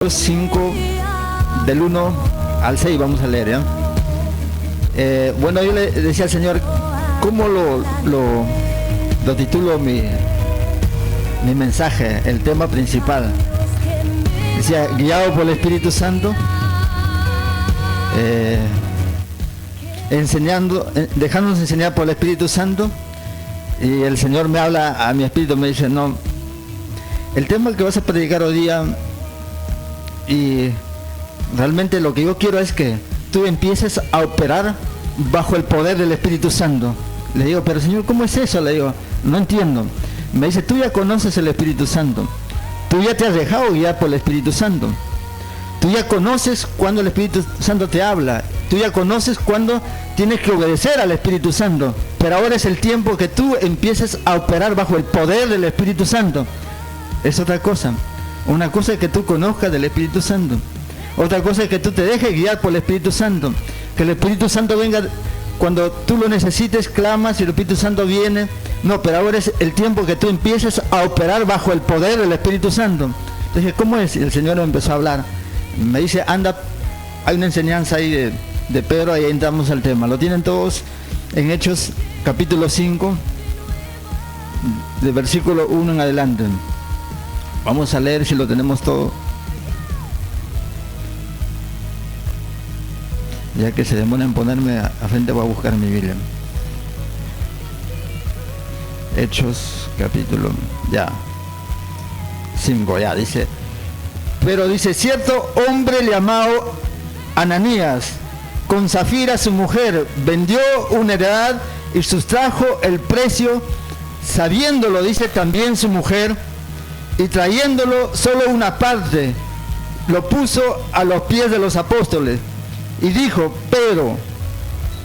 5 del 1 al 6 vamos a leer, ¿ya? Bueno, yo le decía al Señor, ¿cómo lo titulo mi mensaje, el tema principal? Decía, guiado por el Espíritu Santo, dejándonos enseñar por el Espíritu Santo. Y el Señor me habla a mi espíritu, me dice, no, el tema que vas a predicar hoy día, y realmente lo que yo quiero es que tú empieces a operar bajo el poder del Espíritu Santo. Le digo, pero Señor, ¿cómo es eso? Le digo, no entiendo. Me dice, tú ya conoces el Espíritu Santo, tú ya te has dejado guiar por el Espíritu Santo, tú ya conoces cuando el Espíritu Santo te habla, tú ya conoces cuando tienes que obedecer al Espíritu Santo, pero ahora es el tiempo que tú empieces a operar bajo el poder del Espíritu Santo. Es otra cosa. Una cosa es que tú conozcas del Espíritu Santo, otra cosa es que tú te dejes guiar por el Espíritu Santo, que el Espíritu Santo venga cuando tú lo necesites, clamas y el Espíritu Santo viene. No, pero ahora es el tiempo que tú empieces a operar bajo el poder del Espíritu Santo. Entonces, ¿cómo es? Y el Señor me empezó a hablar, me dice, anda, hay una enseñanza ahí de Pedro, ahí entramos al tema, lo tienen todos en Hechos capítulo 5, de versículo 1 en adelante. Vamos a leer si lo tenemos todo, ya que se demora en ponerme a frente, voy a buscar mi Biblia. Hechos capítulo 5, ya dice, pero dice, cierto hombre llamado Ananías, con Zafira su mujer, vendió una heredad y sustrajo el precio, sabiéndolo, dice, también su mujer, y trayéndolo solo una parte, lo puso a los pies de los apóstoles y dijo, Pedro,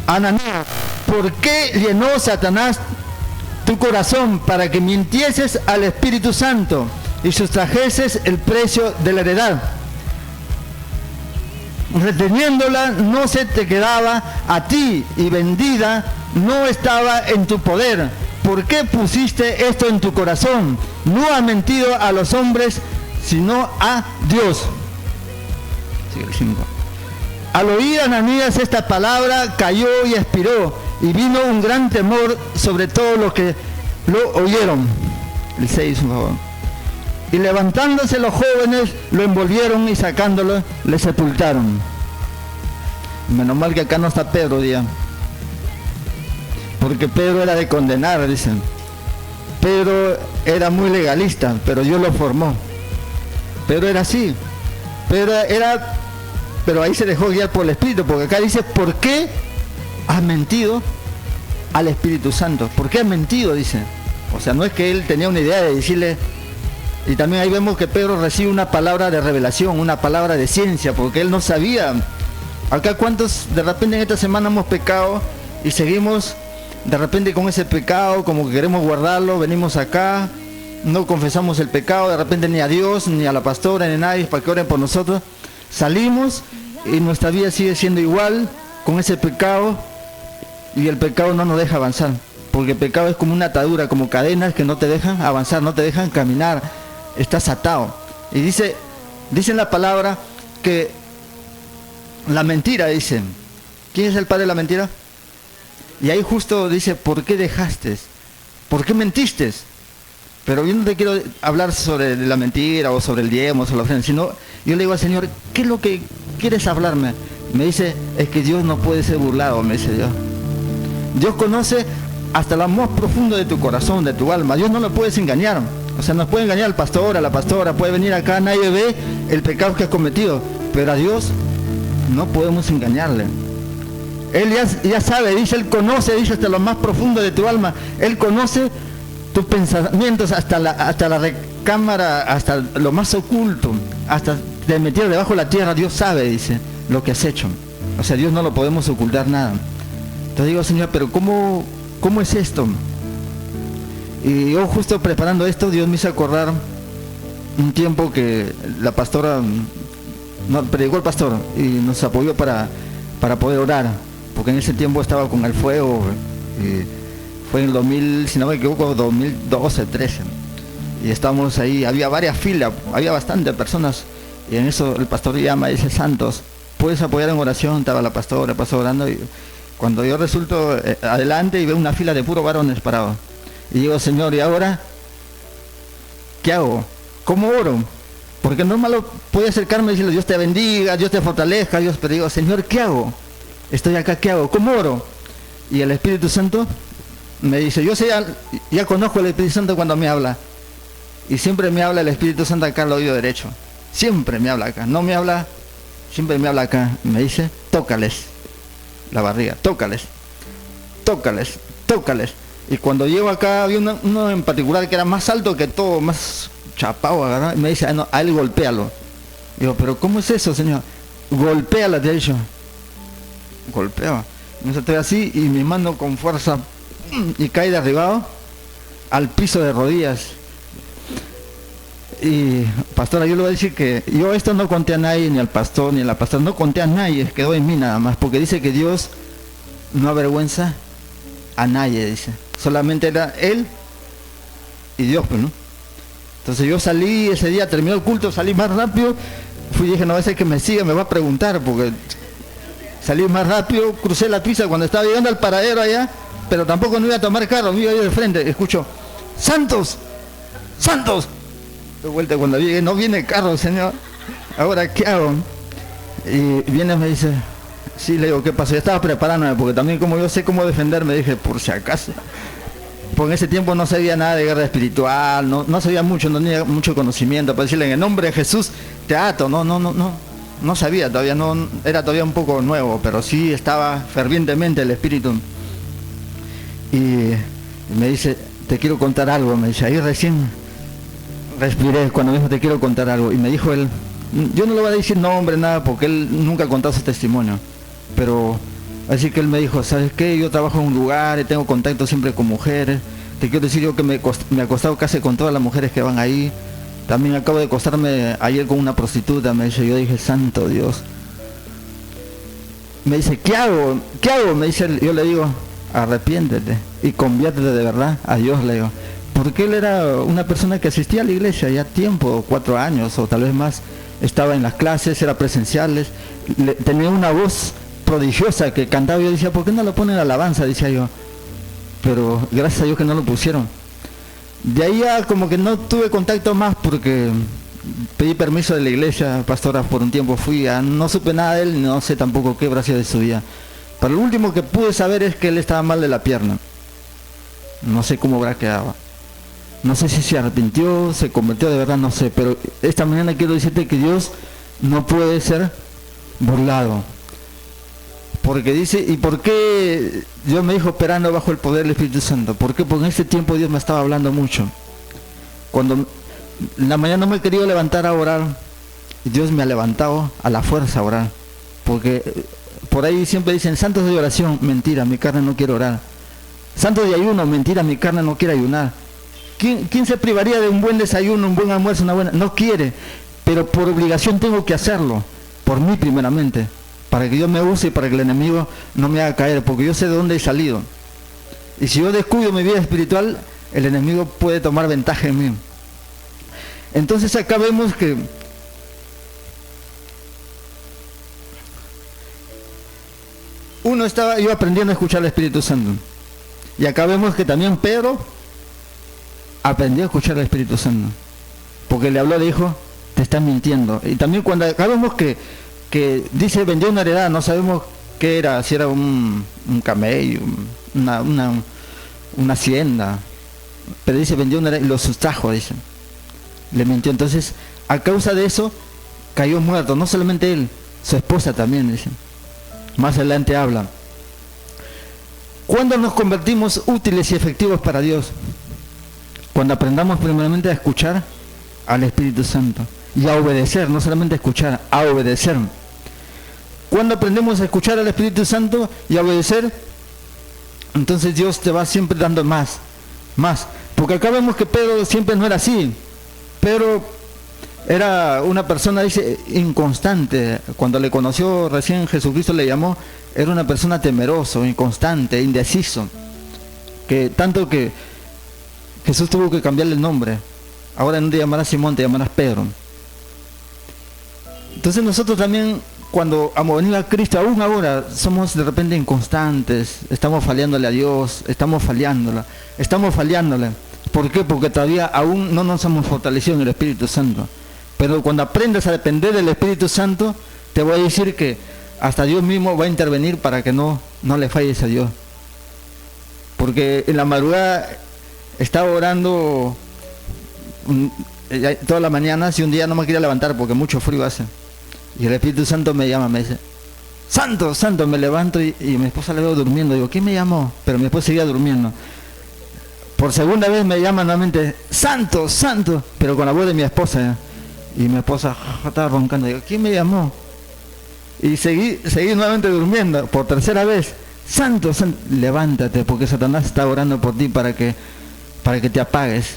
Ananías, ¿por qué llenó Satanás tu corazón para que mintieses al Espíritu Santo y sustrajeses el precio de la heredad? Reteniéndola no se te quedaba a ti, y vendida no estaba en tu poder. ¿Por qué pusiste esto en tu corazón? No has mentido a los hombres, sino a Dios. Al oír Ananías esta palabra, cayó y expiró, y vino un gran temor sobre todos los que lo oyeron. El 6, por favor. Y levantándose los jóvenes, lo envolvieron y sacándolo, le sepultaron. Menos mal que acá no está Pedro, día. Porque Pedro era de condenar, dicen. Pedro era muy legalista, pero Dios lo formó. Pedro era así. Pero ahí se dejó guiar por el Espíritu, porque acá dice, ¿por qué has mentido al Espíritu Santo? ¿Por qué has mentido? Dice. O sea, no es que él tenía una idea de decirle. Y también ahí vemos que Pedro recibe una palabra de revelación, una palabra de ciencia, porque él no sabía. Acá cuántos de repente en esta semana hemos pecado y seguimos de repente con ese pecado, como que queremos guardarlo, venimos acá, no confesamos el pecado, de repente ni a Dios, ni a la pastora, ni a nadie para que oren por nosotros. Salimos y nuestra vida sigue siendo igual con ese pecado, y el pecado no nos deja avanzar, porque el pecado es como una atadura, como cadenas que no te dejan avanzar, no te dejan caminar, estás atado. Y dice en la palabra que la mentira, dice, ¿quién es el padre de la mentira? Y ahí justo dice, ¿por qué dejaste? ¿Por qué mentiste? Pero yo no te quiero hablar sobre la mentira o sobre el diezmo o sobre la ofrenda, sino yo le digo al Señor, ¿qué es lo que quieres hablarme? Me dice, es que Dios no puede ser burlado, me dice Dios. Dios conoce hasta lo más profundo de tu corazón, de tu alma. Dios no lo puedes engañar. O sea, nos puede engañar al pastor, a la pastora, puede venir acá, nadie ve el pecado que has cometido, pero a Dios no podemos engañarle. Él ya sabe, dice, Él conoce, dice, hasta lo más profundo de tu alma. Él conoce tus pensamientos hasta la recámara, hasta lo más oculto, hasta de meter debajo de la tierra. Dios sabe, dice, lo que has hecho. O sea, Dios no lo podemos ocultar nada. Entonces digo, Señor, pero ¿cómo es esto? Y yo justo preparando esto, Dios me hizo acordar un tiempo que la pastora, predicó el pastor y nos apoyó para poder orar, porque en ese tiempo estaba con el fuego, y fue en el 2000, si no me equivoco, 2012, 13, y estábamos ahí, había varias filas, había bastantes personas, Y en eso el pastor llama y dice, Santos, ¿puedes apoyar en oración? Estaba la pastora, pasó orando, y cuando yo resulto adelante y veo una fila de puros varones parados. Y digo, Señor, ¿y ahora qué hago? ¿Cómo oro? Porque normal puedo acercarme y decirle, Dios te bendiga, Dios te fortalezca, Dios, pero digo, Señor, ¿qué hago? Estoy acá, ¿qué hago? ¿Cómo oro? Y el Espíritu Santo me dice, yo sé, ya conozco al Espíritu Santo cuando me habla. Y siempre me habla el Espíritu Santo acá al oído derecho. Siempre me habla acá. No me habla, siempre me habla acá. Me dice, tócales la barriga, tócales, tócales, tócales. Y cuando llego acá, había uno en particular que era más alto que todo, más chapado, ¿verdad? Me dice, no, a él golpéalo. Digo, pero ¿cómo es eso, Señor? Golpéala, te he dicho. Golpea. Me estoy así y mi mano con fuerza y cae derribado al piso de rodillas. Y pastora, yo le voy a decir que yo esto no conté a nadie, ni al pastor, ni a la pastora, no conté a nadie, quedó en mí nada más, porque dice que Dios no avergüenza a nadie, dice. Solamente era Él y Dios, pues, ¿no? Entonces yo salí ese día, terminó el culto, salí más rápido, fui y dije, no, ese que me siga me va a preguntar, porque salí más rápido, crucé la pista cuando estaba llegando al paradero allá, pero tampoco no iba a tomar carro, me iba a ir de frente, escucho, ¡Santos! ¡Santos! De vuelta cuando llegué, no viene carro, Señor, ¿ahora qué hago? Y viene y me dice, sí, le digo, ¿qué pasó? Yo estaba preparándome, porque también como yo sé cómo defenderme, dije, por si acaso. Porque en ese tiempo no sabía nada de guerra espiritual, no sabía mucho, no tenía mucho conocimiento, para decirle en el nombre de Jesús, te ato, no sabía todavía, no, era todavía un poco nuevo, pero sí estaba fervientemente el espíritu. Y me dice, te quiero contar algo, me dice, ahí recién respiré cuando me dijo, te quiero contar algo, y me dijo él, yo no le voy a decir nombre, nada, porque él nunca ha contado su testimonio, pero así que él me dijo, ¿sabes qué? Yo trabajo en un lugar y tengo contacto siempre con mujeres, te quiero decir yo que me he acostado casi con todas las mujeres que van ahí, también acabo de acostarme ayer con una prostituta, me dice, yo dije, santo Dios. Me dice, ¿qué hago? ¿Qué hago? Me dice, yo le digo, arrepiéntete y conviértete de verdad a Dios, le digo. Porque él era una persona que asistía a la iglesia ya tiempo, 4 años o tal vez más, estaba en las clases, era presenciales, tenía una voz prodigiosa que cantaba, yo decía, ¿por qué no lo ponen alabanza? Decía yo, pero gracias a Dios que no lo pusieron. De ahí ya como que no tuve contacto más porque pedí permiso de la iglesia, pastora, por un tiempo fui, no supe nada de él, no sé tampoco qué brazo de su vida. Pero lo último que pude saber es que él estaba mal de la pierna. No sé cómo habrá quedado. No sé si se arrepintió, se convirtió, de verdad no sé, pero esta mañana quiero decirte que Dios no puede ser burlado. Porque dice, ¿y por qué Dios me dijo esperando bajo el poder del Espíritu Santo? ¿Por qué? Porque en este tiempo Dios me estaba hablando mucho. Cuando en la mañana no me he querido levantar a orar, Dios me ha levantado a la fuerza a orar. Porque por ahí siempre dicen, santos de oración, mentira, mi carne no quiere orar. Santos de ayuno, mentira, mi carne no quiere ayunar. ¿Quién se privaría de un buen desayuno, un buen almuerzo, una buena? No quiere, pero por obligación tengo que hacerlo, por mí primeramente, para que Dios me use y para que el enemigo no me haga caer, porque yo sé de dónde he salido. Y si yo descuido mi vida espiritual, el enemigo puede tomar ventaja en mí. Entonces acá vemos que yo aprendiendo a escuchar al Espíritu Santo. Y acá vemos que también Pedro aprendió a escuchar al Espíritu Santo, porque le habló, le dijo, te están mintiendo. Y también cuando acá vemos que dice vendió una heredad, no sabemos qué era, si era un camello, una hacienda, pero dice vendió una heredad y lo sustrajo, dice, le mintió. Entonces a causa de eso cayó muerto, no solamente él, su esposa también, dice. Más adelante habla, ¿cuándo nos convertimos útiles y efectivos para Dios? Cuando aprendamos primeramente a escuchar al Espíritu Santo y a obedecer, no solamente a escuchar, a obedecer. Cuando aprendemos a escuchar al Espíritu Santo y a obedecer, entonces Dios te va siempre dando más. Porque acá vemos que Pedro siempre no era así. Pedro era una persona, dice, inconstante. Cuando le conoció recién Jesucristo le llamó, era una persona temeroso, inconstante, indeciso. Que tanto que Jesús tuvo que cambiarle el nombre. Ahora no te llamarás Simón, te llamarás Pedro. Entonces nosotros también, cuando hemos venido a Cristo, aún ahora, somos de repente inconstantes, estamos fallándole a Dios, estamos fallándole. ¿Por qué? Porque todavía aún no nos hemos fortalecido en el Espíritu Santo. Pero cuando aprendas a depender del Espíritu Santo, te voy a decir que hasta Dios mismo va a intervenir para que no le falles a Dios. Porque en la madrugada estaba orando toda la mañana, si un día no me quería levantar porque mucho frío hace. Y el Espíritu Santo me llama, me dice, Santo, Santo, me levanto y mi esposa la veo durmiendo. Digo, ¿quién me llamó? Pero mi esposa seguía durmiendo. Por segunda vez me llama nuevamente, Santo, Santo, pero con la voz de mi esposa. Y mi esposa estaba roncando. Digo, ¿quién me llamó? Y seguí nuevamente durmiendo. Por tercera vez, Santo, Santo, levántate, porque Satanás está orando por ti para que te apagues,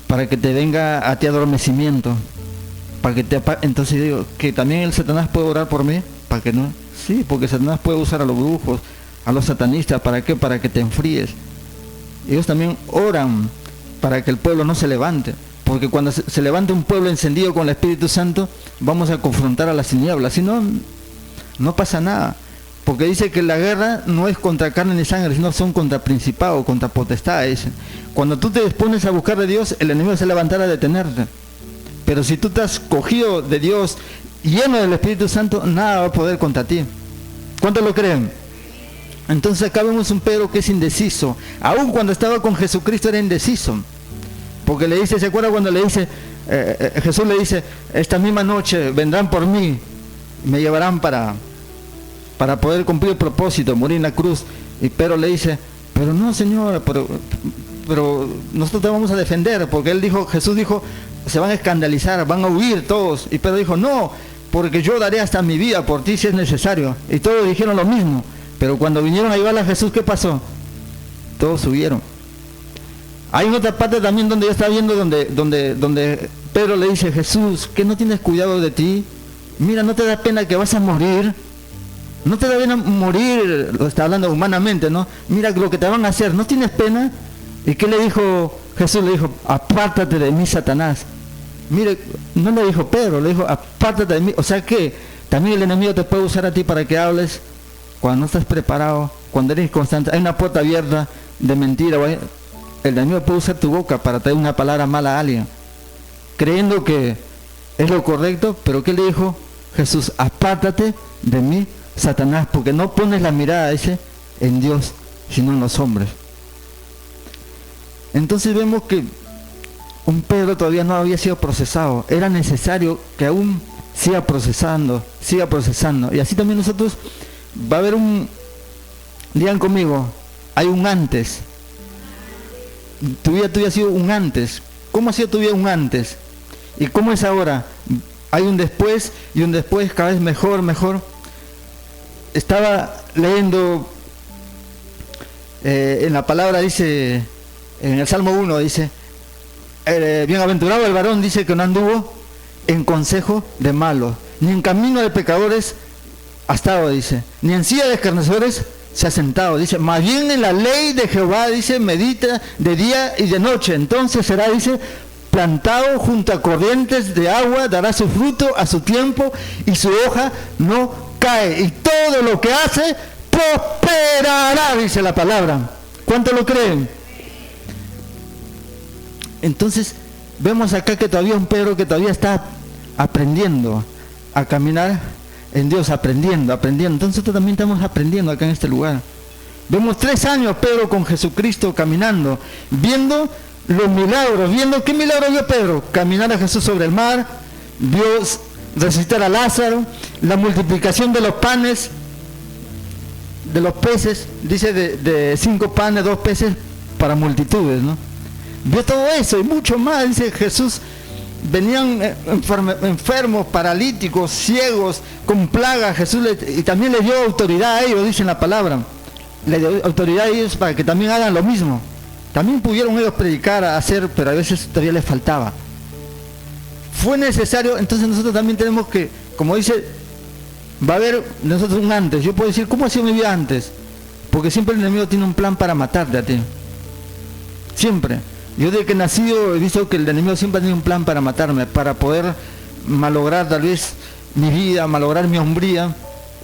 para que te venga a ti adormecimiento. Para que te entonces digo que también el Satanás puede orar por mí, para que no, sí, porque Satanás puede usar a los brujos, a los satanistas, ¿para qué? Para que te enfríes. Ellos también oran para que el pueblo no se levante, porque cuando se levanta un pueblo encendido con el Espíritu Santo, vamos a confrontar a las tinieblas, si no, no pasa nada, porque dice que la guerra no es contra carne ni sangre, sino son contra principados, contra potestades. Cuando tú te dispones a buscar de Dios, el enemigo se levantará a detenerte. Pero si tú te has cogido de Dios, lleno del Espíritu Santo, nada va a poder contra ti. ¿Cuántos lo creen? Entonces acá vemos un Pedro que es indeciso. Aún cuando estaba con Jesucristo era indeciso. Porque le dice, ¿se acuerda cuando le dice, Jesús le dice, esta misma noche vendrán por mí, me llevarán para poder cumplir el propósito, morir en la cruz? Y Pedro le dice, pero no, Señor, pero nosotros te vamos a defender, porque Jesús dijo, se van a escandalizar, van a huir todos. Y Pedro dijo, no, porque yo daré hasta mi vida por ti si es necesario. Y todos dijeron lo mismo. Pero cuando vinieron a ayudar a Jesús, ¿qué pasó? Todos subieron. Hay otra parte también donde yo estaba viendo, donde Pedro le dice, Jesús, ¿que no tienes cuidado de ti? Mira, ¿no te da pena que vas a morir? ¿No te da pena morir? Lo está hablando humanamente, ¿no? Mira lo que te van a hacer, ¿no tienes pena? ¿Y qué le dijo Jesús? Le dijo, apártate de mí, Satanás. Mire, no le dijo Pedro, le dijo, apártate de mí. O sea que también el enemigo te puede usar a ti para que hables cuando no estás preparado, cuando eres constante. Hay una puerta abierta de mentira. El enemigo puede usar tu boca para traer una palabra mala a alguien, creyendo que es lo correcto. Pero ¿qué le dijo Jesús? Apártate de mí, Satanás, porque no pones la mirada en Dios, sino en los hombres. Entonces vemos que un Pedro todavía no había sido procesado. Era necesario que aún siga procesando. Y así también nosotros va a haber digan conmigo, hay un antes. Tu vida tuya ha sido un antes. ¿Cómo ha sido tu vida un antes? ¿Y cómo es ahora? Hay un después y un después cada vez mejor. Estaba leyendo en la palabra, dice, en el Salmo 1 dice, bienaventurado el varón, dice, que no anduvo en consejo de malos, ni en camino de pecadores ha estado, dice, ni en silla de escarnecedores se ha sentado, dice, más bien en la ley de Jehová, dice, medita de día y de noche, entonces será, dice, plantado junto a corrientes de agua, dará su fruto a su tiempo y su hoja no cae, y todo lo que hace prosperará, dice la palabra. ¿Cuánto lo creen? Entonces vemos acá que todavía un Pedro que todavía está aprendiendo a caminar en Dios, aprendiendo. Entonces nosotros también estamos aprendiendo acá en este lugar. Vemos 3 años Pedro con Jesucristo caminando, viendo los milagros, viendo qué milagro vio Pedro, caminar a Jesús sobre el mar, vio resucitar a Lázaro, la multiplicación de los panes, de los peces, dice de 5 panes, 2 peces para multitudes, ¿no? Vio todo eso y mucho más, dice Jesús. Venían enfermos, paralíticos, ciegos, con plagas. Jesús y también le dio autoridad a ellos, dice en la palabra. Le dio autoridad a ellos para que también hagan lo mismo. También pudieron ellos predicar, hacer, pero a veces todavía les faltaba. Fue necesario, entonces nosotros también tenemos que, como dice, va a haber nosotros un antes. Yo puedo decir, ¿cómo ha sido mi vida antes? Porque siempre el enemigo tiene un plan para matarte a ti. Siempre. Yo desde que he nacido he visto que el enemigo siempre ha tenido un plan para matarme, para poder malograr tal vez mi vida, malograr mi hombría.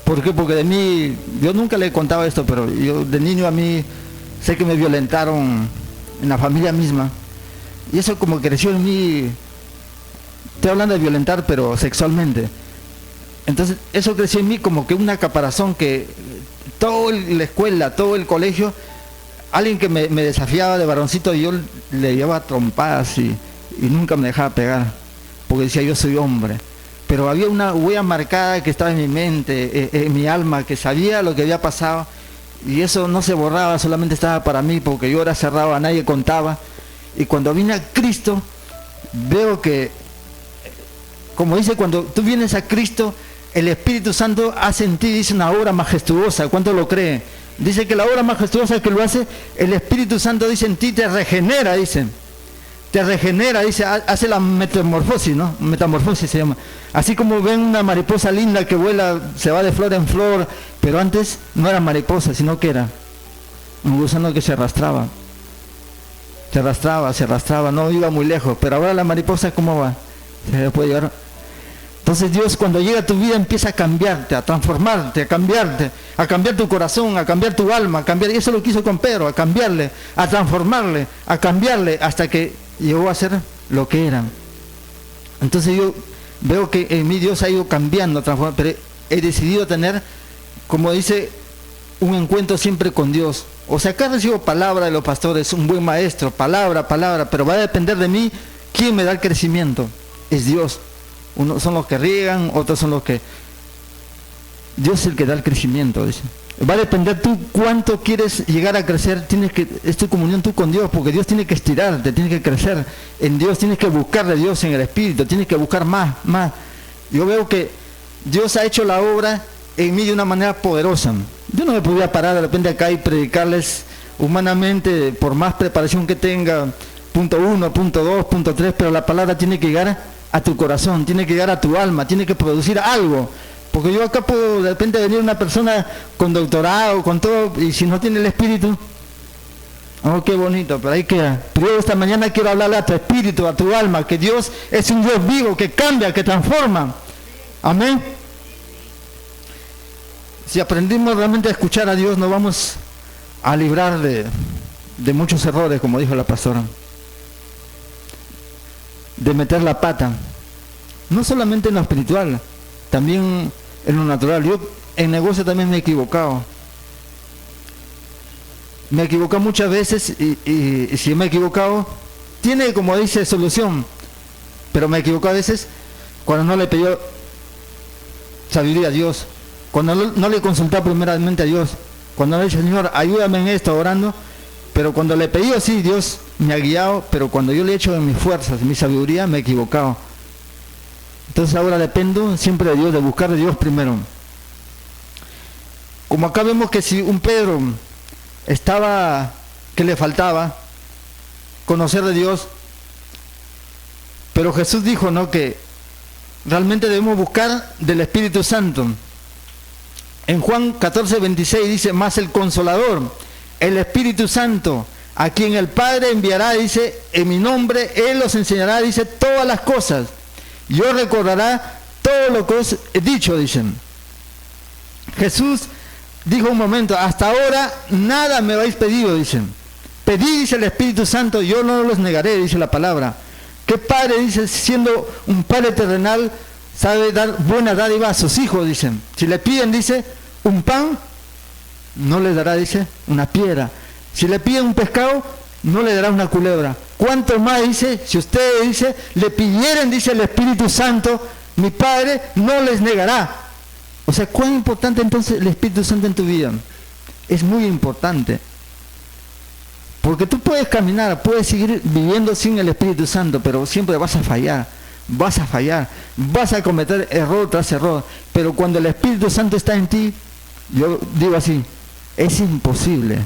¿Por qué? Porque de mí, yo nunca le contaba esto, pero yo de niño a mí sé que me violentaron en la familia misma. Y eso como creció en mí, estoy hablando de violentar, pero sexualmente. Entonces eso creció en mí como que una caparazón que toda la escuela, todo el colegio, alguien que me desafiaba de varoncito, yo le llevaba trompadas y nunca me dejaba pegar, porque decía yo soy hombre. Pero había una huella marcada que estaba en mi mente, en mi alma, que sabía lo que había pasado, y eso no se borraba, solamente estaba para mí, porque yo era cerrado, a nadie contaba. Y cuando vine a Cristo, veo que, como dice, cuando tú vienes a Cristo, el Espíritu Santo hace en ti, dice, una obra majestuosa. ¿Cuánto lo cree? Dice que la obra majestuosa que lo hace, el Espíritu Santo, dice, en ti te regenera, dice. Te regenera, dice, hace la metamorfosis, ¿no? Metamorfosis se llama. Así como ven una mariposa linda que vuela, se va de flor en flor, pero antes no era mariposa, sino que era un gusano que se arrastraba. Se arrastraba, no iba muy lejos, pero ahora la mariposa, ¿cómo va? Se puede llevar. Entonces Dios, cuando llega a tu vida, empieza a cambiarte, a transformarte, a cambiar tu corazón, a cambiar tu alma, a cambiar, y eso lo quiso con Pedro, a cambiarle, a transformarle, a cambiarle, hasta que llegó a ser lo que eran. Entonces yo veo que en mí Dios ha ido cambiando, transformando, pero he decidido tener, como dice, un encuentro siempre con Dios. O sea, acá recibo palabra de los pastores, un buen maestro, palabra, pero va a depender de mí quién me da el crecimiento. Es Dios. Unos son los que riegan, otros son los que... Dios es el que da el crecimiento, dice. Va a depender tú cuánto quieres llegar a crecer, es tu comunión tú con Dios, porque Dios tiene que estirarte, tiene que crecer en Dios, tienes que buscar de Dios en el Espíritu, tienes que buscar más. Yo veo que Dios ha hecho la obra en mí de una manera poderosa. Yo no me podía parar de repente acá y predicarles humanamente, por más preparación que tenga, punto 1, punto 2, punto 3, pero la palabra tiene que llegar a tu corazón, tiene que llegar a tu alma, tiene que producir algo. Porque yo acá puedo de repente venir una persona con doctorado, con todo, y si no tiene el espíritu, oh, qué bonito, pero ahí queda. Pero yo esta mañana quiero hablarle a tu espíritu, a tu alma, que Dios es un Dios vivo, que cambia, que transforma. Amén. Si aprendimos realmente a escuchar a Dios, nos vamos a librar de muchos errores, como dijo la pastora. De meter la pata. No solamente en lo espiritual, también en lo natural. Yo en negocio también me he equivocado. Me he equivocado muchas veces y si me he equivocado, tiene, como dice, solución. Pero me he equivocado a veces cuando no le pedí sabiduría a Dios. Cuando no le consulté primeramente a Dios. Cuando le dije, Señor, ayúdame en esto, orando. Pero cuando le pedí así, Dios me ha guiado. Pero cuando yo le he hecho en mis fuerzas, en mi sabiduría, me he equivocado. Entonces ahora dependo siempre de Dios, de buscar de Dios primero. Como acá vemos que si un Pedro estaba, que le faltaba conocer de Dios, pero Jesús dijo, ¿no?, que realmente debemos buscar del Espíritu Santo. En Juan 14:26 dice, más el Consolador, el Espíritu Santo, a quien el Padre enviará, dice, en mi nombre, Él os enseñará, dice, todas las cosas. Yo recordará todo lo que os he dicho, dicen. Jesús dijo un momento, hasta ahora nada me habéis pedido, dicen. Pedí, dice el Espíritu Santo, yo no los negaré, dice la palabra. ¿Qué padre, dice, siendo un padre terrenal, sabe dar buena dádiva a sus hijos, dicen? Si le piden, dice, un pan, no les dará, dice, una piedra. Si le piden un pescado, no le dará una culebra. ¿Cuánto más, dice, si ustedes, dice, le pidieren, dice el Espíritu Santo, mi Padre no les negará? O sea, ¿cuán importante entonces el Espíritu Santo en tu vida? Es muy importante. Porque tú puedes caminar, puedes seguir viviendo sin el Espíritu Santo, pero siempre vas a fallar, vas a cometer error tras error. Pero cuando el Espíritu Santo está en ti, yo digo así, es imposible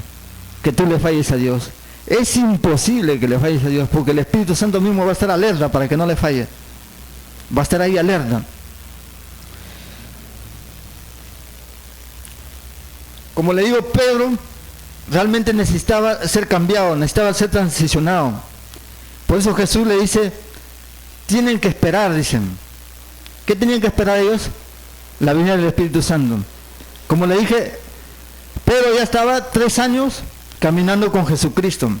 que tú le falles a Dios. Es imposible que le falles a Dios, porque el Espíritu Santo mismo va a estar alerta para que no le falle. Va a estar ahí alerta. Como le digo, Pedro realmente necesitaba ser cambiado, necesitaba ser transicionado. Por eso Jesús le dice, tienen que esperar, dicen. ¿Qué tenían que esperar ellos? La venida del Espíritu Santo. Como le dije, Pedro ya estaba 3 años caminando con Jesucristo.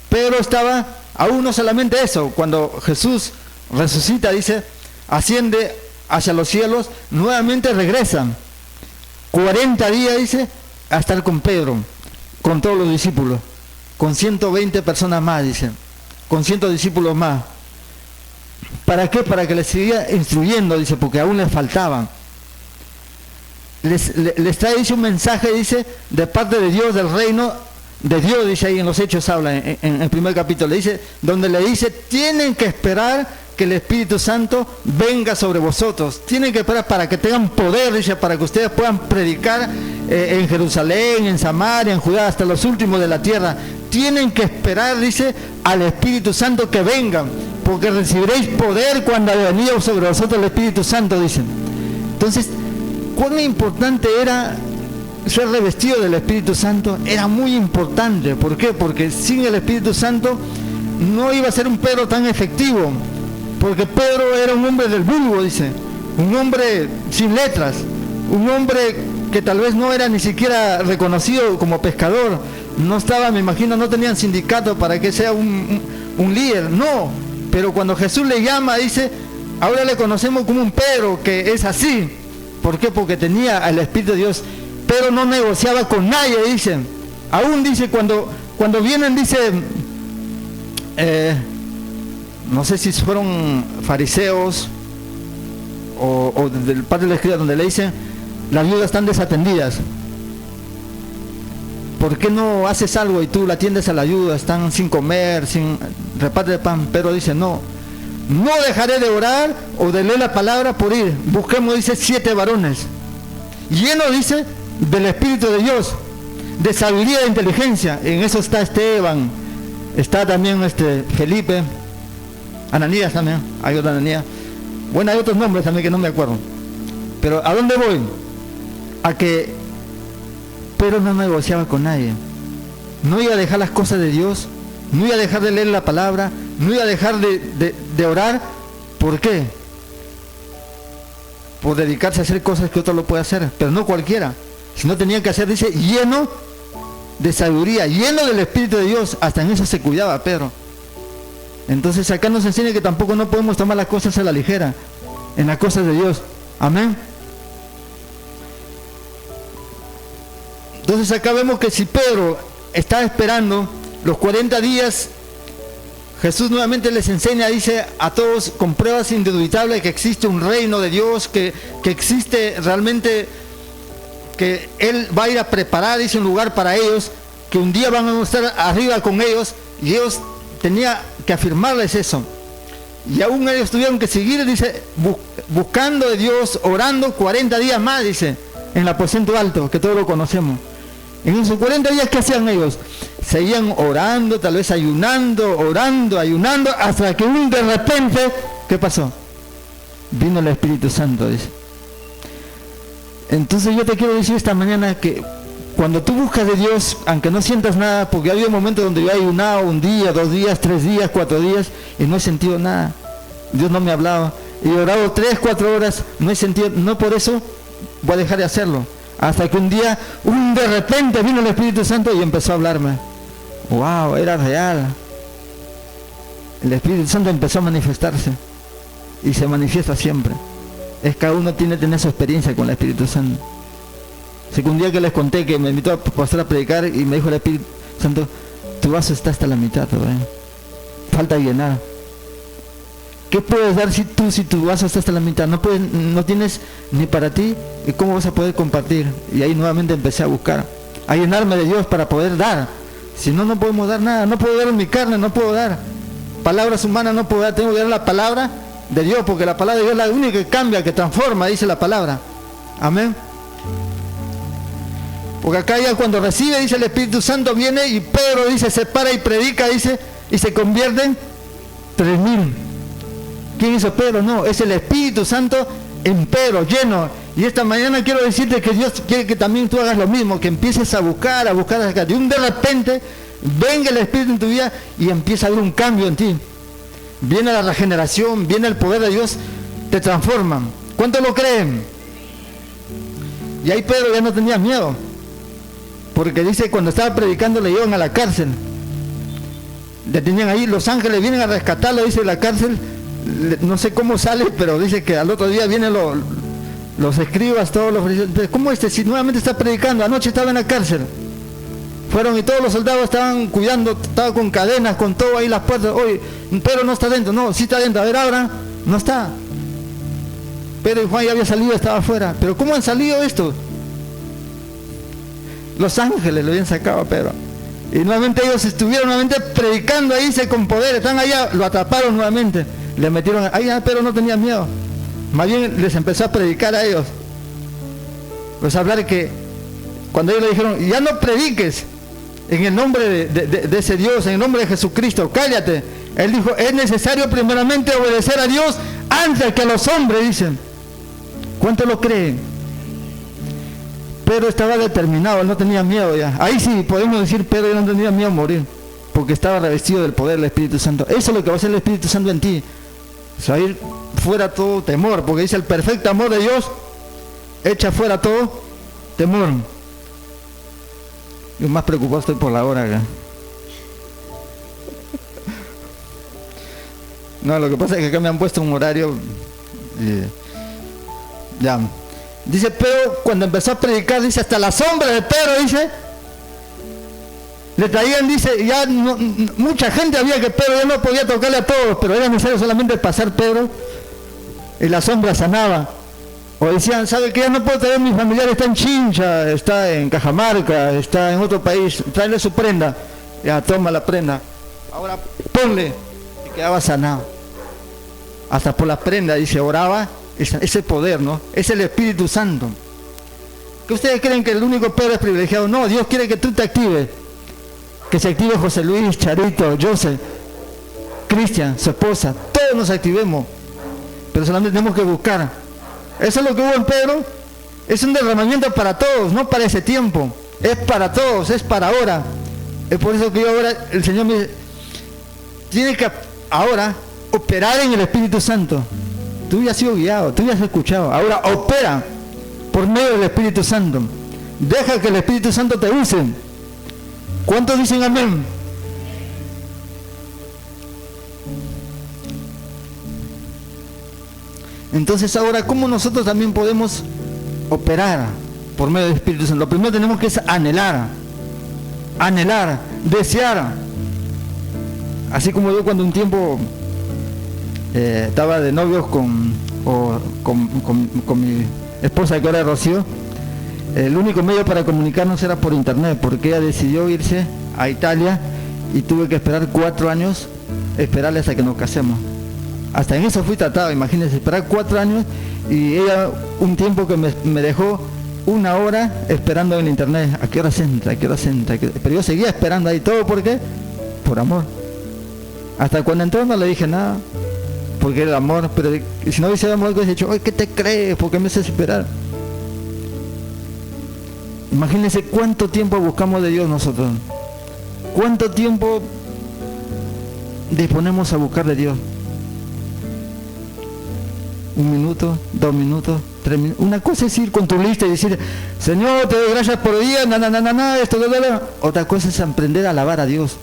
Pedro estaba, aún no solamente eso, cuando Jesús resucita, dice, asciende hacia los cielos, nuevamente regresan. 40 días, dice, a estar con Pedro, con todos los discípulos, con 120 personas más, dice, con 100 discípulos más. ¿Para qué? Para que les siguiera instruyendo, dice, porque aún les faltaban. Les trae, dice, un mensaje, dice, de parte de Dios, del reino de Dios, dice ahí en los Hechos, habla en el primer capítulo, le dice, donde le dice, tienen que esperar que el Espíritu Santo venga sobre vosotros, tienen que esperar para que tengan poder, dice, para que ustedes puedan predicar en Jerusalén, en Samaria, en Judá, hasta los últimos de la tierra. Tienen que esperar, dice, al Espíritu Santo que venga, porque recibiréis poder cuando haya venido sobre vosotros el Espíritu Santo, dicen. Entonces, cuán importante era ser revestido del Espíritu Santo. Era muy importante. ¿Por qué? Porque sin el Espíritu Santo no iba a ser un Pedro tan efectivo, porque Pedro era un hombre del vulgo, dice, un hombre sin letras, un hombre que tal vez no era ni siquiera reconocido como pescador, no estaba, me imagino, no tenían sindicato para que sea un líder, no, pero cuando Jesús le llama, dice, ahora le conocemos como un Pedro, que es así. ¿Por qué? Porque tenía el Espíritu de Dios. Pedro no negociaba con nadie, dice, aún dice, cuando vienen, dice, no sé si fueron fariseos o del padre de la escritura, donde le dicen, las viudas están desatendidas, ¿por qué no haces algo y tú la atiendes a la viuda? Están sin comer, sin reparte de pan. Pero dice, no dejaré de orar o de leer la palabra por ir. Busquemos, dice, 7 varones llenos, dice, del Espíritu de Dios, de sabiduría e inteligencia. En eso está Esteban, está también Felipe, Ananías también, hay otra Ananías. Bueno, hay otros nombres también que no me acuerdo. Pero ¿a dónde voy? A que Pedro no negociaba con nadie. No iba a dejar las cosas de Dios, no iba a dejar de leer la palabra, no iba a dejar de orar. ¿Por qué? Por dedicarse a hacer cosas que otro lo puede hacer, pero no cualquiera. Si no, tenía que hacer, dice, lleno de sabiduría, lleno del Espíritu de Dios. Hasta en eso se cuidaba Pedro. Entonces acá nos enseña que tampoco no podemos tomar las cosas a la ligera, en las cosas de Dios. Amén. Entonces acá vemos que si Pedro estaba esperando los 40 días, Jesús nuevamente les enseña, dice, a todos con pruebas indubitables que existe un reino de Dios, que existe realmente, que Él va a ir a preparar, dice, un lugar para ellos, que un día van a estar arriba con ellos, y ellos tenía que afirmarles eso. Y aún ellos tuvieron que seguir, dice, buscando de Dios, orando 40 días más, dice, en el aposento alto, que todos lo conocemos. En esos 40 días, ¿qué hacían ellos? Seguían orando, tal vez ayunando, orando, ayunando, hasta que de repente, ¿qué pasó? Vino el Espíritu Santo, dice. Entonces yo te quiero decir esta mañana que cuando tú buscas de Dios, aunque no sientas nada, porque ha habido momentos donde yo he ayunado 1 día, 2 días, 3 días, 4 días, y no he sentido nada. Dios no me hablaba. Y he orado 3, 4 horas, no he sentido, no por eso voy a dejar de hacerlo. Hasta que un día, de repente vino el Espíritu Santo y empezó a hablarme. ¡Wow! Era real. El Espíritu Santo empezó a manifestarse. Y se manifiesta siempre. Es cada uno tiene que tener su experiencia con el Espíritu Santo. Así que un día que les conté que me invitó a pasar a predicar y me dijo el Espíritu Santo, tu vaso está hasta la mitad todavía. Falta llenar. ¿Qué puedes dar si tu vaso está hasta la mitad? No tienes ni para ti, ¿y cómo vas a poder compartir? Y ahí nuevamente empecé a buscar, a llenarme de Dios para poder dar. Si no, no podemos dar nada. No puedo dar en mi carne, no puedo dar palabras humanas, no puedo dar. Tengo que dar la palabra de Dios, porque la palabra de Dios es la única que cambia, que transforma, dice la palabra. Amén. Porque acá ya cuando recibe, dice, el Espíritu Santo viene y Pedro, dice, se para y predica, dice, y se convierten 3,000. ¿Quién hizo Pedro? No, es el Espíritu Santo en Pedro, lleno. Y esta mañana quiero decirte que Dios quiere que también tú hagas lo mismo, que empieces a buscar acá. De repente venga el Espíritu en tu vida y empieza a haber un cambio en ti. Viene la regeneración, viene el poder de Dios, te transforman. ¿Cuántos lo creen? Y ahí Pedro ya no tenía miedo, porque dice, cuando estaba predicando le llevan a la cárcel, le tenían ahí, los ángeles vienen a rescatarlo, dice, de la cárcel, no sé cómo sale, pero dice que al otro día vienen los escribas, todos los fariseos. ¿Cómo si nuevamente está predicando? Anoche estaba en la cárcel. Fueron y todos los soldados estaban cuidando, estaba con cadenas, con todo ahí las puertas. Oye, Pedro no está dentro. No, sí está dentro. A ver, abran. No está. Pedro y Juan ya había salido, estaba afuera. Pero ¿cómo han salido estos? Los ángeles lo habían sacado a Pedro. Y nuevamente ellos estuvieron nuevamente predicando ahí, con poder. Están allá, lo atraparon nuevamente. Le metieron, ahí Pedro no tenía miedo. Más bien les empezó a predicar a ellos. Pues hablar que cuando ellos le dijeron, ya no prediques en el nombre de ese Dios, en el nombre de Jesucristo, cállate. Él dijo, es necesario primeramente obedecer a Dios antes que a los hombres, dicen. ¿Cuántos lo creen? Pedro estaba determinado, él no tenía miedo ya. Ahí sí podemos decir, Pedro ya no tenía miedo a morir, porque estaba revestido del poder del Espíritu Santo. Eso es lo que va a hacer el Espíritu Santo en ti. Se va a ir fuera todo temor, porque dice, el perfecto amor de Dios echa fuera todo temor. Yo más preocupado estoy por la hora acá. No, lo que pasa es que acá me han puesto un horario. Ya. Dice Pedro, cuando empezó a predicar, dice, hasta la sombra de Pedro, dice, le traían, dice, ya no, mucha gente había que Pedro ya no podía tocarle a todos, pero era necesario solamente pasar Pedro y la sombra sanaba. O decían, ¿sabe qué? Ya no puedo traer, mi familiar está en Chincha, está en Cajamarca, está en otro país, tráele su prenda. Ya, toma la prenda. Ahora ponle. Y quedaba sanado. Hasta por la prenda, dice, oraba, ese poder, ¿no? Es el Espíritu Santo. ¿Que ustedes creen que el único Pedro es privilegiado? No, Dios quiere que tú te actives. Que se active José Luis, Charito, Joseph, Cristian, su esposa, todos nos activemos. Pero solamente tenemos que buscar. Eso es lo que hubo en Pedro. Es un derramamiento para todos, no para ese tiempo. Es para todos, es para ahora. Es por eso que yo ahora, el Señor me dice, tiene que ahora operar en el Espíritu Santo. Tú ya has sido guiado, tú ya has escuchado. Ahora opera por medio del Espíritu Santo. Deja que el Espíritu Santo te use. ¿Cuántos dicen amén? Entonces ahora, ¿cómo nosotros también podemos operar por medio del Espíritu Santo? Lo primero tenemos que es anhelar, desear. Así como yo cuando un tiempo estaba de novios con mi esposa, que ahora es Rocío, el único medio para comunicarnos era por internet, porque ella decidió irse a Italia y tuve que esperar 4 años, esperarle hasta que nos casemos. Hasta en eso fui tratado, imagínense, esperar 4 años, y ella un tiempo que me dejó 1 hora esperando en internet, ¿a qué hora entra? ¿A qué hora entra? Pero yo seguía esperando ahí, ¿todo por qué? Por amor. Hasta cuando entró no le dije nada, porque era el amor, pero si no hubiese amor, hubiese dicho, oye, ¿qué te crees? ¿Por qué me haces esperar? Imagínense cuánto tiempo buscamos de Dios nosotros, cuánto tiempo disponemos a buscar de Dios. 1 minuto, 2 minutos, 3 minutos. Una cosa es ir con tu lista y decir, Señor, te doy gracias por el día, esto, Otra cosa es aprender a alabar a Dios.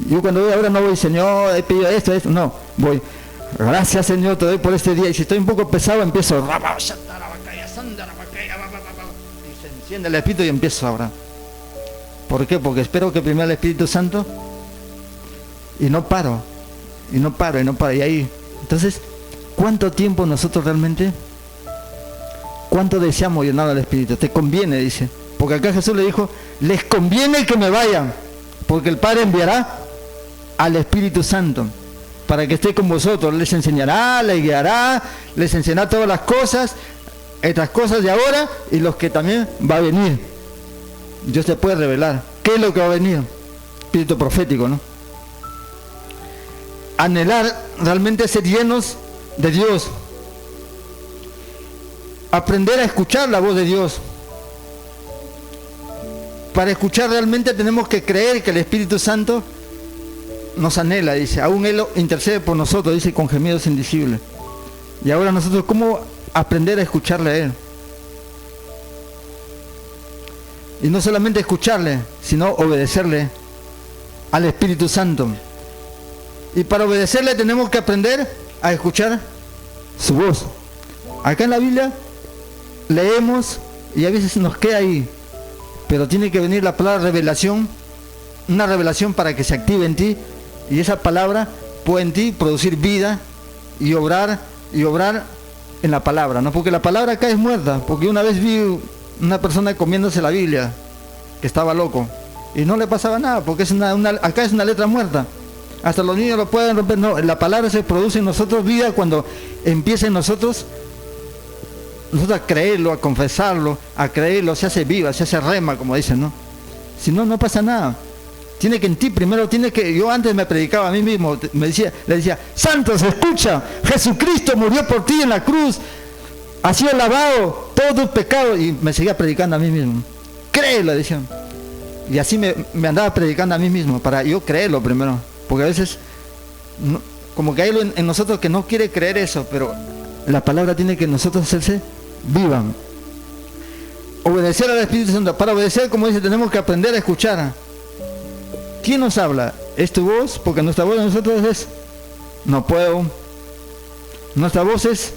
Yo cuando voy ahora no voy, Señor, he pedido esto, no, voy, gracias Señor, te doy por este día. Y si estoy un poco pesado, empiezo, y se enciende el Espíritu y empiezo a orar. ¿Por qué? Porque espero que primero el Espíritu Santo, y no paro. Y ahí, entonces, ¿cuánto tiempo nosotros realmente, cuánto deseamos llenar al Espíritu? Te conviene, dice, porque acá Jesús le dijo, les conviene que me vayan, porque el Padre enviará al Espíritu Santo para que esté con vosotros, les enseñará, les guiará, les enseñará todas las cosas, estas cosas de ahora y los que también va a venir. Dios te puede revelar qué es lo que va a venir. Espíritu profético, ¿no? Anhelar realmente ser llenos de Dios, aprender a escuchar la voz de Dios. Para escuchar realmente tenemos que creer que el Espíritu Santo nos anhela, dice, aún Él intercede por nosotros, dice, con gemidos indecibles. Y ahora nosotros, ¿cómo aprender a escucharle a Él? Y no solamente escucharle, sino obedecerle al Espíritu Santo. Y para obedecerle tenemos que aprender a escuchar su voz. Acá en la Biblia leemos y a veces nos queda ahí, pero tiene que venir la palabra revelación, una revelación para que se active en ti, y esa palabra puede en ti producir vida y obrar en la palabra, ¿no? Porque la palabra acá es muerta, porque una vez vi una persona comiéndose la Biblia, que estaba loco, y no le pasaba nada, porque es acá es una letra muerta. Hasta los niños lo pueden romper. No, la palabra se produce en nosotros vida cuando empieza en nosotros a creerlo, a confesarlo, se hace viva, se hace rema, como dicen, ¿no? Si no, no pasa nada. Tiene que en ti primero, yo antes me predicaba a mí mismo, le decía, santos, escucha, Jesucristo murió por ti en la cruz, ha sido lavado todos tus pecados, y me seguía predicando a mí mismo. Créelo, decía. Y así me andaba predicando a mí mismo, para yo creerlo primero, porque a veces, como que hay algo en nosotros que no quiere creer eso, pero la palabra tiene que en nosotros hacerse viva. Obedecer al Espíritu Santo. Para obedecer, como dice, tenemos que aprender a escuchar. ¿Quién nos habla? ¿Es tu voz? Porque nuestra voz de nosotros es no puedo. Nuestra voz es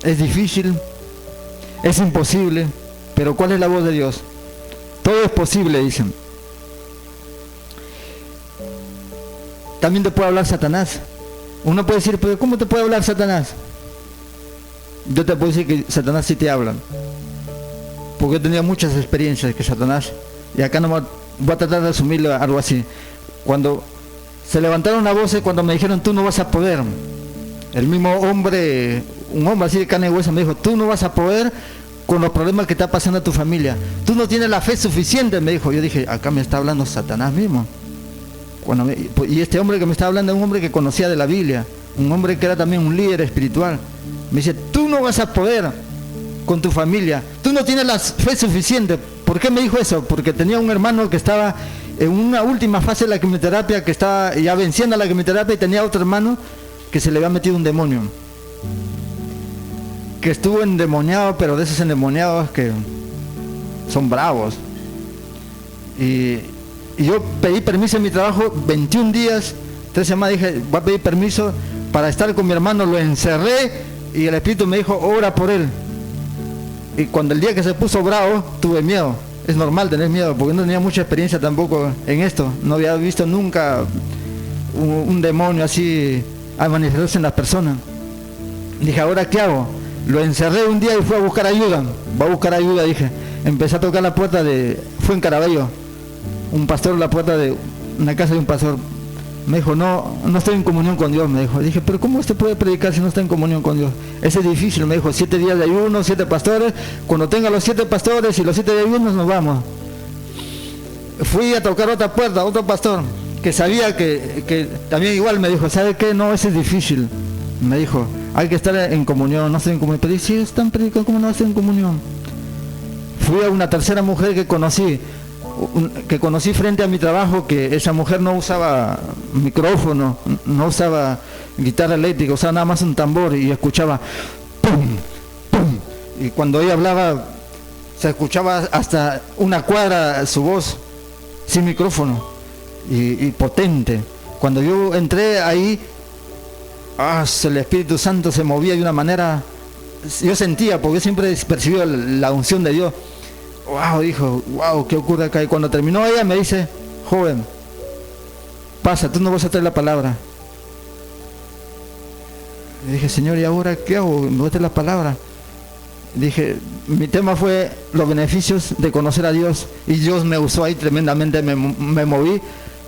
difícil, es imposible. Pero ¿cuál es la voz de Dios? Todo es posible, dicen. También te puede hablar Satanás. Uno puede decir, pero ¿cómo te puede hablar Satanás? Yo te puedo decir que Satanás sí te habla, porque he tenido muchas experiencias que Satanás, y acá no voy a tratar de asumirlo algo así. Cuando se levantaron las voces, cuando me dijeron, tú no vas a poder, el mismo hombre, un hombre así de carne y hueso, me dijo, tú no vas a poder con los problemas que está pasando a tu familia, tú no tienes la fe suficiente, me dijo. Yo dije, acá me está hablando Satanás mismo. Y este hombre que me está hablando es un hombre que conocía de la Biblia, un hombre que era también un líder espiritual. Me dice, tú no vas a poder con tu familia, tú no tienes la fe suficiente. ¿Por qué me dijo eso? Porque tenía un hermano que estaba en una última fase de la quimioterapia, que estaba ya venciendo la quimioterapia, y tenía otro hermano que se le había metido un demonio, que estuvo endemoniado, pero de esos endemoniados que son bravos. Y yo pedí permiso en mi trabajo, 21 días, 3 semanas, dije, voy a pedir permiso para estar con mi hermano, lo encerré, y el Espíritu me dijo, ora por él. Y cuando el día que se puso bravo, tuve miedo. Es normal tener miedo, porque no tenía mucha experiencia tampoco en esto. No había visto nunca un demonio así a manifestarse en las personas. Dije, ¿ahora qué hago? Lo encerré un día y fui a buscar ayuda. Va a buscar ayuda, dije. Empecé a tocar la puerta fue en Caraballo, un pastor, la puerta de una casa de un pastor. Me dijo, no estoy en comunión con Dios, me dijo. Dije, pero ¿cómo usted puede predicar si no está en comunión con Dios? Eso es difícil, me dijo, 7 días de ayuno, 7 pastores. Cuando tenga los 7 pastores y los 7 de ayunos, nos vamos. Fui a tocar otra puerta, otro pastor, que sabía que también igual me dijo, ¿sabe qué? No, eso es difícil. Me dijo, hay que estar en comunión, no estoy en comunión. Pero si están predicando, ¿cómo no estoy en comunión? Fui a una tercera mujer que conocí frente a mi trabajo, que esa mujer no usaba micrófono, no usaba guitarra eléctrica, usaba nada más un tambor, y escuchaba pum, pum, y cuando ella hablaba se escuchaba hasta una cuadra su voz, sin micrófono, y potente. Cuando yo entré ahí, el Espíritu Santo se movía de una manera, yo sentía, porque yo siempre percibí la unción de Dios. Wow, dijo, wow, ¿qué ocurre acá? Y cuando terminó ella me dice, joven, pasa, tú no vas a traer la palabra. Y dije, Señor, ¿y ahora qué hago? ¿Me voy a traer la palabra? Dije, mi tema fue los beneficios de conocer a Dios, y Dios me usó ahí tremendamente, me moví,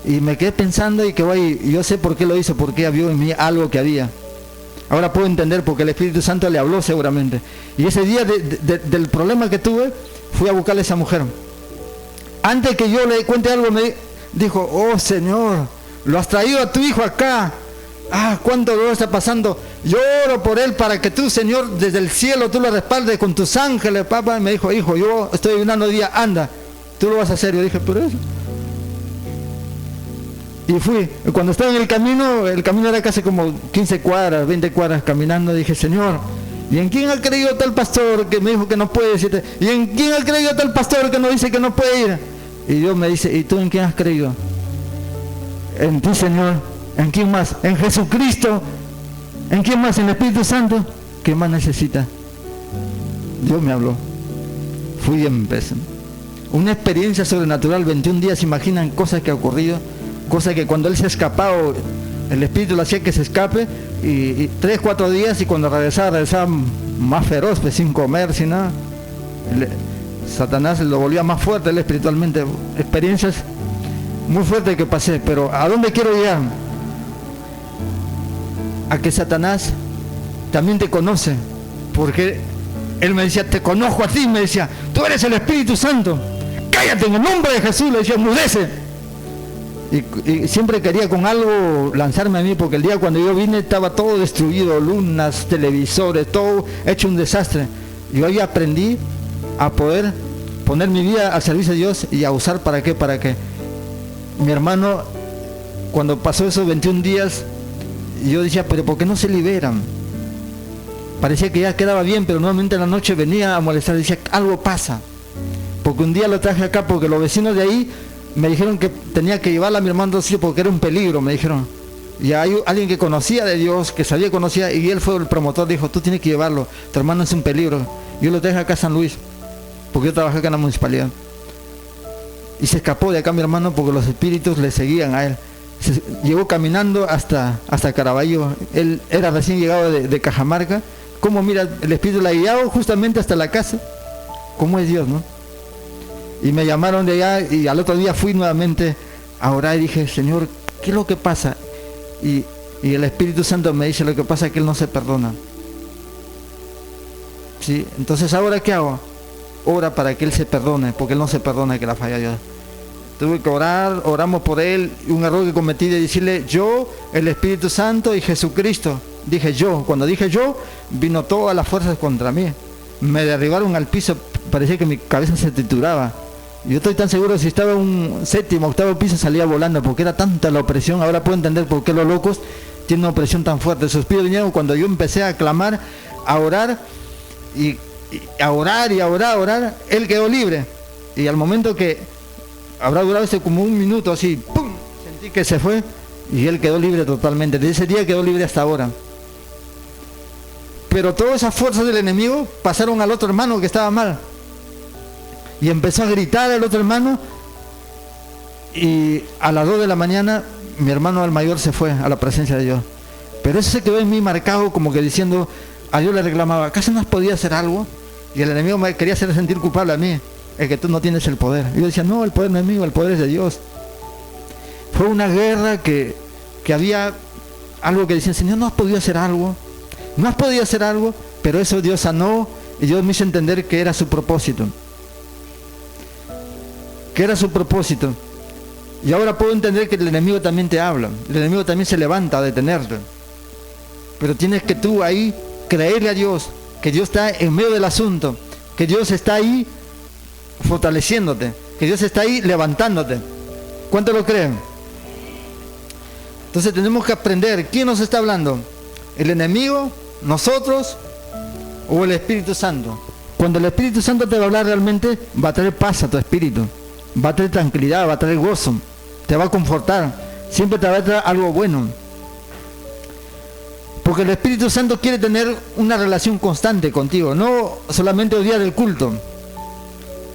y me quedé pensando, y yo sé por qué lo hizo, porque vio en mí algo que había. Ahora puedo entender, porque el Espíritu Santo le habló seguramente. Y ese día del problema que tuve, fui a buscarle a esa mujer. Antes que yo le cuente algo, me dijo, oh Señor, lo has traído a tu hijo acá. Cuánto dolor está pasando. Yo oro por él para que tú, Señor, desde el cielo tú lo respaldes con tus ángeles, papá. Me dijo, hijo, yo estoy ayunando día, anda, tú lo vas a hacer. Yo dije, pero eso. Y fui. Cuando estaba en el camino era casi como 15 cuadras, 20 cuadras caminando, dije, Señor, ¿y en quién ha creído tal pastor que me dijo que no puede ir? ¿Y en quién ha creído tal pastor que nos dice que no puede ir? Y Dios me dice, ¿y tú en quién has creído? En ti, Señor. ¿En quién más? En Jesucristo. ¿En quién más? En el Espíritu Santo. ¿Qué más necesita? Dios me habló. Fui y empecé. Una experiencia sobrenatural, 21 días, imaginan cosas que ha ocurrido, cosas que cuando él se ha escapado, el Espíritu lo hacía que se escape, y 3, 4 días, y cuando regresaba más feroz, pues, sin comer, sin nada. Satanás lo volvía más fuerte él espiritualmente. Experiencias muy fuertes que pasé, pero ¿a dónde quiero llegar? A que Satanás también te conoce, porque él me decía, te conozco a ti, me decía, tú eres el Espíritu Santo, cállate en el nombre de Jesús, le decía, mudece. Y siempre quería con algo lanzarme a mí, porque el día cuando yo vine estaba todo destruido, lunas, televisores, todo hecho un desastre. Yo ahí aprendí a poder poner mi vida al servicio de Dios y a usar para qué, mi hermano, cuando pasó esos 21 días, yo decía, pero ¿por qué no se liberan? Parecía que ya quedaba bien, pero nuevamente en la noche venía a molestar, decía, algo pasa. Porque un día lo traje acá, porque los vecinos de ahí me dijeron que tenía que llevarla a mi hermano a porque era un peligro, me dijeron. Y hay alguien que conocía de Dios, que sabía, conocía, y él fue el promotor, dijo, tú tienes que llevarlo, tu hermano es un peligro. Yo lo traje acá a San Luis, porque yo trabajé acá en la municipalidad. Y se escapó de acá mi hermano porque los espíritus le seguían a él. Llegó caminando hasta Caraballo. Él era recién llegado de Cajamarca. Como mira, el espíritu la ha guiado justamente hasta la casa. ¿Cómo es Dios, no? Y me llamaron de allá y al otro día fui nuevamente a orar y dije, Señor, ¿qué es lo que pasa? Y el Espíritu Santo me dice, lo que pasa es que Él no se perdona. ¿Sí? Entonces, ¿ahora qué hago? Ora para que Él se perdone, porque Él no se perdona que la falla Dios. Tuve que orar, oramos por Él, y un error que cometí de decirle yo, el Espíritu Santo y Jesucristo. Dije yo, cuando dije yo, vino todas las fuerzas contra mí. Me derribaron al piso, parecía que mi cabeza se trituraba. Yo estoy tan seguro, si estaba en un 7º, 8º piso salía volando, porque era tanta la opresión. Ahora puedo entender por qué los locos tienen una opresión tan fuerte. Esos espíritus vinieron cuando yo empecé a clamar, a orar, y a orar, Él quedó libre. Y al momento que habrá durado como un minuto así, ¡pum!, sentí que se fue y Él quedó libre totalmente. Desde ese día quedó libre hasta ahora. Pero todas esas fuerzas del enemigo pasaron al otro hermano que estaba mal. Y empezó a gritar el otro hermano, y a las 2 de la mañana mi hermano al mayor se fue a la presencia de Dios. Pero eso se quedó en mí marcado, como que diciendo, a Dios le reclamaba, ¿acaso no has podido hacer algo? Y el enemigo me quería hacer sentir culpable a mí, es que tú no tienes el poder. Y yo decía, no, el poder no es mío, el poder es de Dios. Fue una guerra que había algo que decían, Señor, ¿no has podido hacer algo? No has podido hacer algo, pero eso Dios sanó, y Dios me hizo entender que era su propósito. Que era su propósito. Y ahora puedo entender que el enemigo también te habla, el enemigo también se levanta a detenerte, pero tienes que tú ahí creerle a Dios, que Dios está en medio del asunto, que Dios está ahí fortaleciéndote, que Dios está ahí levantándote. ¿Cuánto lo creen? Entonces tenemos que aprender, ¿quién nos está hablando? ¿El enemigo, nosotros o el Espíritu Santo? Cuando el Espíritu Santo te va a hablar realmente, va a traer paz a tu espíritu, va a traer tranquilidad, va a traer gozo, te va a confortar, siempre te va a traer algo bueno. Porque el Espíritu Santo quiere tener una relación constante contigo, no solamente el día del culto.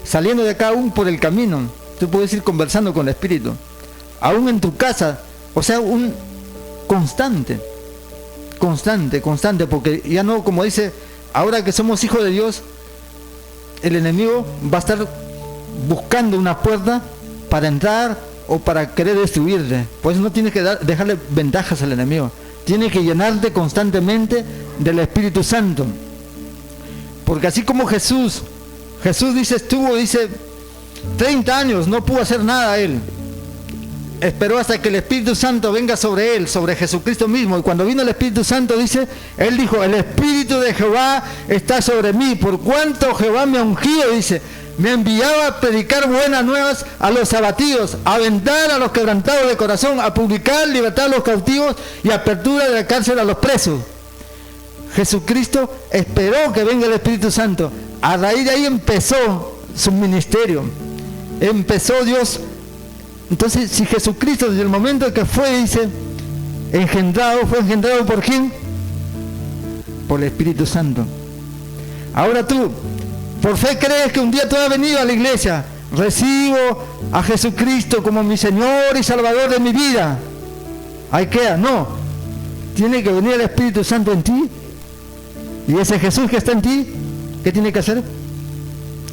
Saliendo de acá aún por el camino, tú puedes ir conversando con el Espíritu. Aún en tu casa, o sea, un constante, porque ya no, como dice, ahora que somos hijos de Dios, el enemigo va a estar buscando una puerta para entrar o para querer destruirte. Por eso no tienes que dejarle ventajas al enemigo. Tienes que llenarte constantemente del Espíritu Santo. Porque así como Jesús dice, estuvo 30 años, no pudo hacer nada a él. esperó hasta que el Espíritu Santo venga sobre él, sobre Jesucristo mismo. Y cuando vino el Espíritu Santo, dice, él dijo, el Espíritu de Jehová está sobre mí, por cuanto Jehová me ha ungido, dice, me enviaba a predicar buenas nuevas a los abatidos, a vendar a los quebrantados de corazón, a publicar libertad a los cautivos y apertura de la cárcel a los presos. Jesucristo esperó que venga el Espíritu Santo. A raíz de ahí empezó su ministerio. Empezó Dios. Entonces, si Jesucristo desde el momento que fue, dice, engendrado, ¿fue engendrado por quién? Por el Espíritu Santo. Ahora tú, por fe crees que un día tú has venido a la iglesia, recibo a Jesucristo como mi Señor y Salvador de mi vida. Ahí queda, no. Tiene que venir el Espíritu Santo en ti. Y ese Jesús que está en ti, ¿qué tiene que hacer?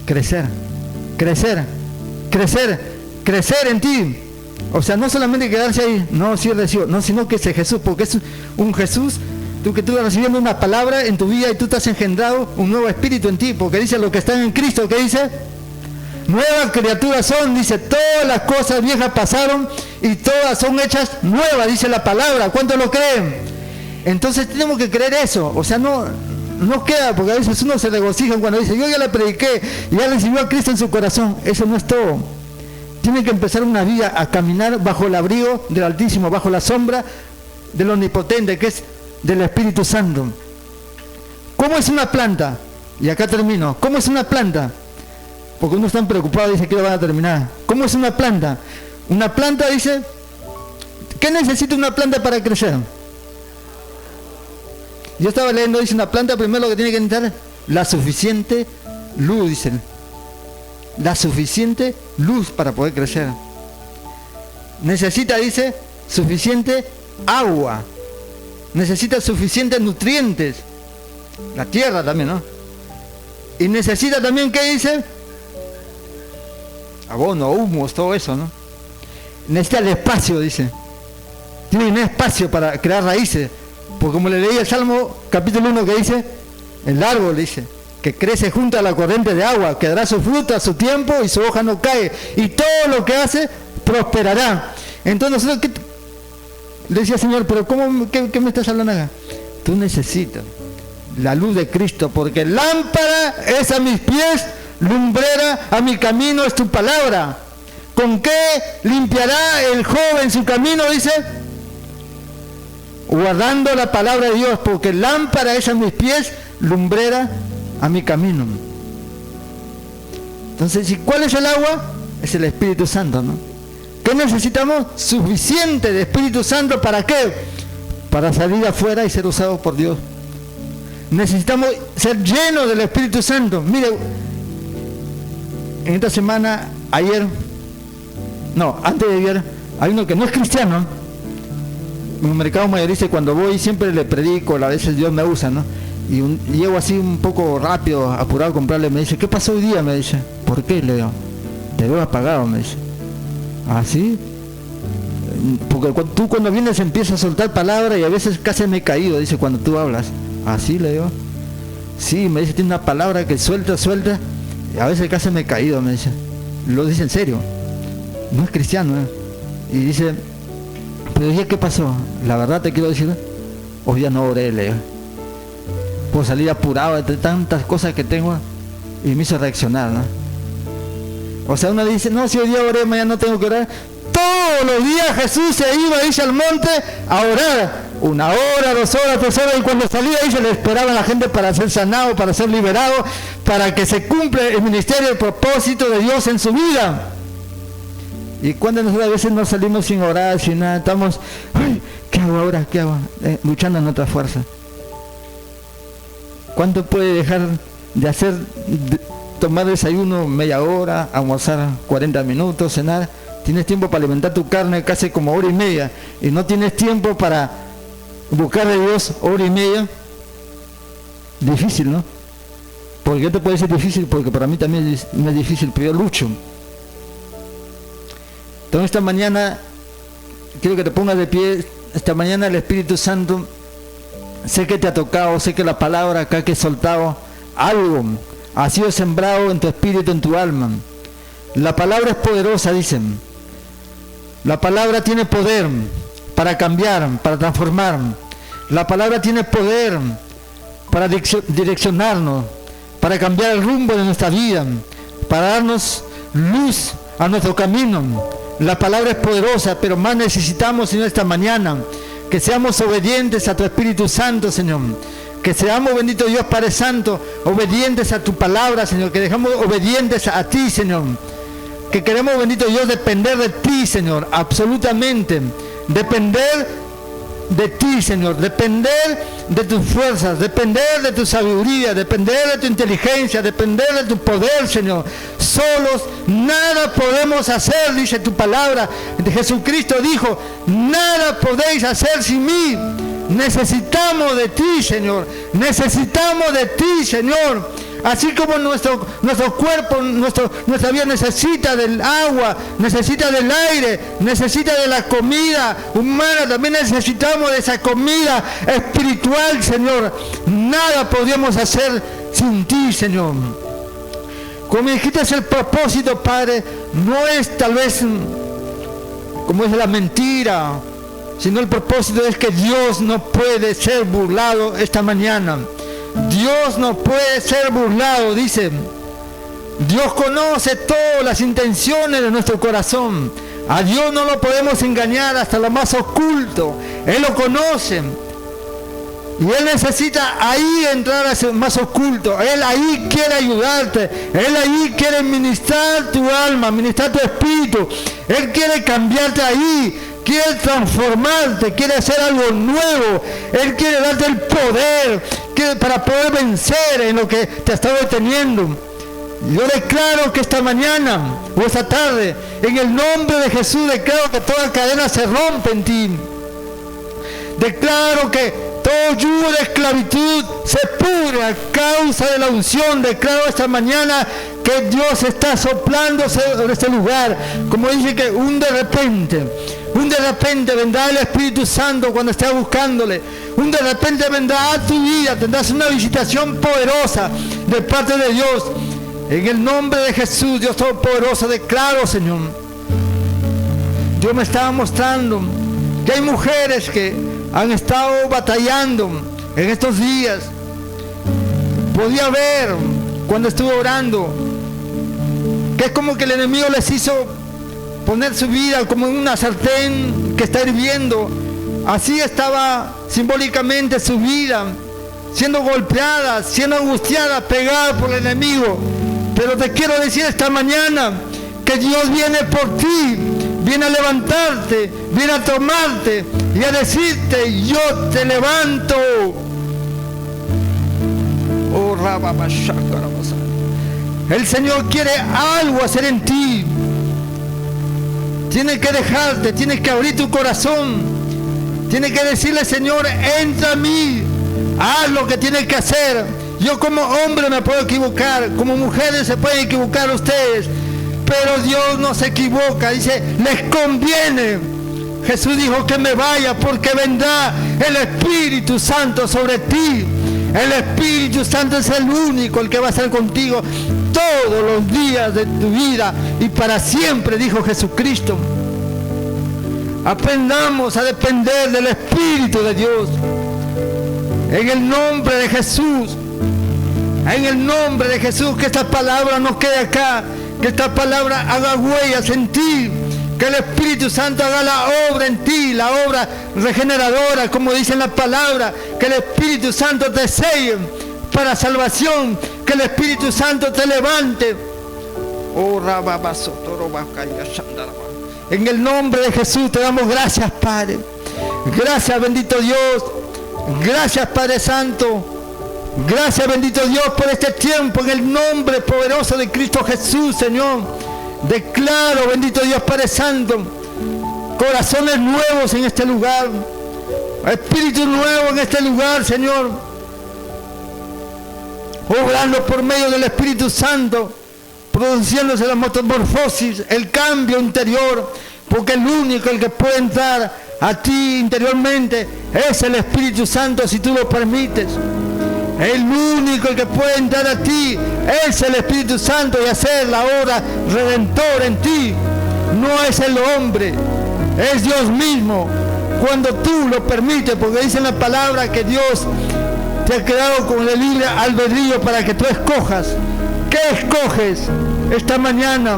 Crecer, crecer, crecer, crecer en ti. O sea, no solamente quedarse ahí, no, sí recibo, no, sino que ese Jesús, porque es un Jesús, tú estás recibiendo una palabra en tu vida y tú estás engendrado un nuevo espíritu en ti, porque dice lo que está en Cristo, ¿qué dice? Nuevas criaturas son, dice, todas las cosas viejas pasaron y todas son hechas nuevas, dice la palabra. ¿Cuántos lo creen? Entonces tenemos que creer eso, o sea, no queda, porque a veces uno se regocija cuando dice, yo ya le prediqué, ya recibió a Cristo en su corazón. Eso no es todo. Tiene que empezar una vida a caminar bajo el abrigo del Altísimo, bajo la sombra del Omnipotente, que es del Espíritu Santo. ¿Cómo es una planta? Y acá termino. ¿Cómo es una planta? Porque uno está preocupado y dice que lo van a terminar. ¿Cómo es una planta? Una planta dice, ¿qué necesita una planta para crecer? Yo estaba leyendo, dice, una planta primero lo que tiene que necesitar, la suficiente luz, dicen. La suficiente luz para poder crecer. Necesita, dice, suficiente agua. Necesita suficientes nutrientes. La tierra también, ¿no? Y necesita también, ¿qué dice? Abono, humos, todo eso, ¿no? Necesita el espacio, dice. Tiene espacio para crear raíces. Porque como le leí el Salmo capítulo 1 que dice, el árbol dice, que crece junto a la corriente de agua, que dará su fruto a su tiempo y su hoja no cae, y todo lo que hace prosperará. Entonces nosotros, le decía, Señor, pero ¿qué me estás hablando acá? Tú necesitas la luz de Cristo, porque lámpara es a mis pies, lumbrera a mi camino es tu palabra. ¿Con qué limpiará el joven su camino? Dice, guardando la palabra de Dios, porque lámpara es a mis pies, lumbrera a mi camino. Entonces, ¿y cuál es el agua? Es el Espíritu Santo, ¿no? ¿Qué necesitamos? Suficiente de Espíritu Santo, ¿para qué? Para salir afuera y ser usados por Dios. Necesitamos ser llenos del Espíritu Santo. Mire, en esta semana, antes de ayer, hay uno que no es cristiano. En un mercado mayorista, cuando voy siempre le predico, a veces Dios me usa, ¿no? Y llego así un poco rápido, apurado a comprarle, me dice, ¿qué pasó hoy día? Me dice, ¿por qué? Le digo, te veo apagado, me dice. ¿Ah, sí? Porque tú cuando vienes empiezas a soltar palabras y a veces casi me he caído, dice, cuando tú hablas. ¿Así? Le digo. Sí, me dice, tiene una palabra que suelta, y a veces casi me he caído, me dice. Lo dice en serio. No es cristiano, ¿eh? Y dice, pero dije, ¿qué pasó? La verdad te quiero decir, hoy día no oré, le digo. Por salir apurado de tantas cosas que tengo, y me hizo reaccionar, ¿no? O sea, uno dice, no, si hoy día oré, mañana no tengo que orar. Todos los días Jesús se iba, dice, al monte a orar. 1 hora, 2 horas, 3 horas, y cuando salía ahí se le esperaba a la gente para ser sanado, para ser liberado, para que se cumpla el ministerio, el propósito de Dios en su vida. Y cuando nosotros a veces no salimos sin orar, sin nada, estamos, ay, ¿qué hago ahora? ¿Qué hago? Luchando en otra fuerza. ¿Cuánto puede dejar de hacer, tomar desayuno media hora, almorzar 40 minutos, cenar? Tienes tiempo para alimentar tu carne casi como hora y media, y no tienes tiempo para buscar de Dios hora y media. Difícil, ¿no? ¿Por qué te puede ser difícil? Porque para mí también es difícil, pero yo lucho. Entonces esta mañana quiero que te pongas de pie. Esta mañana el Espíritu Santo, sé que te ha tocado, sé que la palabra acá que he soltado, algo ha sido sembrado en tu espíritu, en tu alma. La palabra es poderosa, dicen. La palabra tiene poder para cambiar, para transformar. La palabra tiene poder para direccionarnos, para cambiar el rumbo de nuestra vida, para darnos luz a nuestro camino. La palabra es poderosa, pero más necesitamos en esta mañana que seamos obedientes a tu Espíritu Santo, Señor. Que seamos, bendito Dios Padre Santo, obedientes a tu palabra, Señor. Que dejamos obedientes a ti, Señor. Que queremos, bendito Dios, depender de ti, Señor. Absolutamente. Depender de ti, Señor. Depender de tus fuerzas. Depender de tu sabiduría. Depender de tu inteligencia. Depender de tu poder, Señor. Solos nada podemos hacer, dice tu palabra. Jesucristo dijo, nada podéis hacer sin mí. Necesitamos de ti, Señor. Necesitamos de ti, Señor. Así como nuestro cuerpo, nuestra vida necesita del agua, necesita del aire, necesita de la comida humana, también necesitamos de esa comida espiritual, Señor. Nada podríamos hacer sin ti, Señor. Como dijiste, es el propósito, Padre, no es tal vez como es la mentira, sino el propósito es que Dios no puede ser burlado esta mañana. Dios no puede ser burlado, dice. Dios conoce todas las intenciones de nuestro corazón. A Dios no lo podemos engañar hasta lo más oculto. Él lo conoce. Y Él necesita ahí entrar a ese más oculto. Él ahí quiere ayudarte. Él ahí quiere ministrar tu alma, ministrar tu espíritu. Él quiere cambiarte ahí. Quiere transformarte, quiere hacer algo nuevo. Él quiere darte el poder para poder vencer en lo que te ha estado deteniendo. Yo declaro que esta mañana o esta tarde, en el nombre de Jesús, declaro que toda cadena se rompe en ti. Declaro que todo yugo de esclavitud se pudre a causa de la unción. Declaro esta mañana que Dios está soplando sobre este lugar. Como dice que un de repente vendrá el Espíritu Santo cuando estés buscándole. Un de repente vendrá a tu vida. Tendrás una visitación poderosa de parte de Dios. En el nombre de Jesús, Dios Todopoderoso, declaro, Señor. Dios me estaba mostrando que hay mujeres que han estado batallando en estos días. Podía ver cuando estuve orando que es como que el enemigo les hizo poner su vida como en una sartén que está hirviendo. Así estaba simbólicamente su vida, siendo golpeada, siendo angustiada, pegada por el enemigo. Pero te quiero decir esta mañana que Dios viene por ti, viene a levantarte, viene a tomarte y a decirte, yo te levanto. Oh, el Señor quiere algo hacer en ti. Tienes que dejarte, tienes que abrir tu corazón. Tienes que decirle, Señor, entra a mí, haz lo que tienes que hacer. Yo como hombre me puedo equivocar, como mujeres se pueden equivocar ustedes, pero Dios no se equivoca. Dice, les conviene. Jesús dijo que me vaya porque vendrá el Espíritu Santo sobre ti. El Espíritu Santo es el único, el que va a estar contigo todos los días de tu vida y para siempre, dijo Jesucristo. Aprendamos a depender del Espíritu de Dios. En el nombre de Jesús. En el nombre de Jesús, que esta palabra no quede acá. Que esta palabra haga huellas en ti. Que el Espíritu Santo haga la obra en ti, la obra regeneradora, como dice en la palabra. Que el Espíritu Santo te selle para salvación. Que el Espíritu Santo te levante. Oh, en el nombre de Jesús te damos gracias, Padre. Gracias, bendito Dios. Gracias, Padre Santo. Gracias, bendito Dios, por este tiempo. En el nombre poderoso de Cristo Jesús, Señor. Declaro, bendito Dios, Padre Santo, corazones nuevos en este lugar. Espíritu nuevo en este lugar, Señor. Obrando por medio del Espíritu Santo, produciéndose la metamorfosis, el cambio interior, porque el único, el que puede entrar a ti interiormente es el Espíritu Santo, si tú lo permites. El único, el que puede entrar a ti es el Espíritu Santo y hacer la obra redentora en ti. No es el hombre, Es Dios mismo. Cuando tú lo permites, porque dice en la palabra que Dios te ha creado con el libre albedrío para que tú escojas. ¿Qué escoges esta mañana?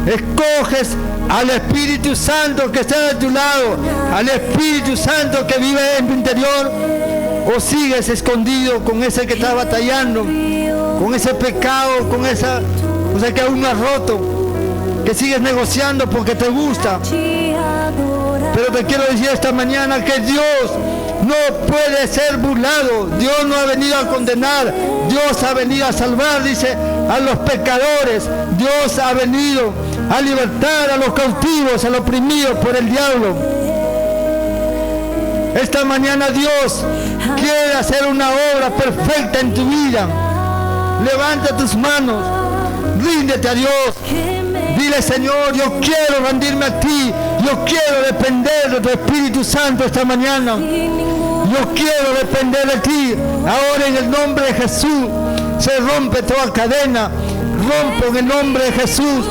Escoges al Espíritu Santo que está de tu lado, al Espíritu Santo que vive en tu interior, o sigues escondido con ese que está batallando, con ese pecado, con esa cosa que aún no has roto, que sigues negociando porque te gusta. Pero te quiero decir esta mañana que Dios no puede ser burlado. Dios no ha venido a condenar, Dios ha venido a salvar, dice, a los pecadores. Dios ha venido a libertar a los cautivos, a los oprimidos por el diablo. Esta mañana Dios quiere hacer una obra perfecta en tu vida. Levanta tus manos, ríndete a Dios. Dile: Señor, yo quiero rendirme a ti. Yo quiero depender de tu Espíritu Santo esta mañana. Yo quiero depender de ti. Ahora, en el nombre de Jesús, se rompe toda cadena. Rompo en el nombre de Jesús.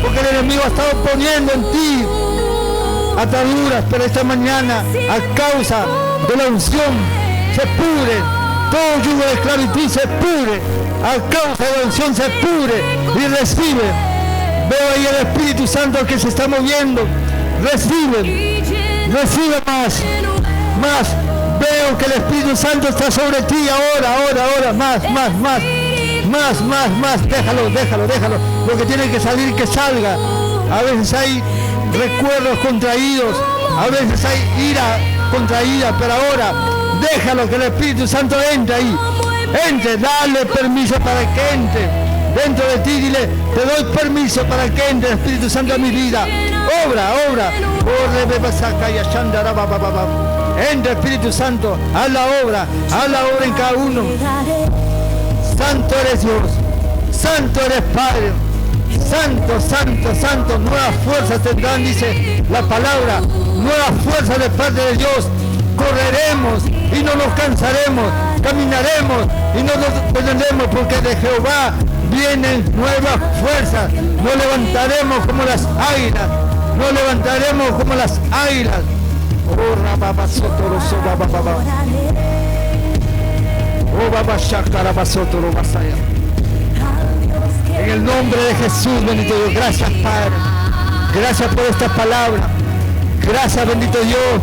Porque el enemigo ha estado poniendo en ti ataduras, pero esta mañana, a causa de la unción, se pudre. Todo yugo de esclavitud se pudre. A causa de la unción se pudre y recibe. Veo ahí el Espíritu Santo que se está moviendo. Recibe más. Veo que el Espíritu Santo está sobre ti ahora. Más. Déjalo. Lo que tiene que salir, que salga. A veces hay recuerdos contraídos, a veces hay ira contraída, pero ahora déjalo que el Espíritu Santo entre ahí. Entre, dale permiso para que entre dentro de ti. Dile: te doy permiso para que entre el Espíritu Santo en mi vida. Obra. Entra, Espíritu Santo, haz la obra en cada uno. Santo eres Dios, santo eres Padre, santo. Nuevas fuerzas tendrán, dice la palabra, nuevas fuerzas de parte de Dios. Correremos y no nos cansaremos, caminaremos y no nos detendremos, porque de Jehová vienen nuevas fuerzas. Nos levantaremos como las águilas. En el nombre de Jesús, bendito Dios. Gracias, Padre. Gracias por esta palabra. Gracias, bendito Dios,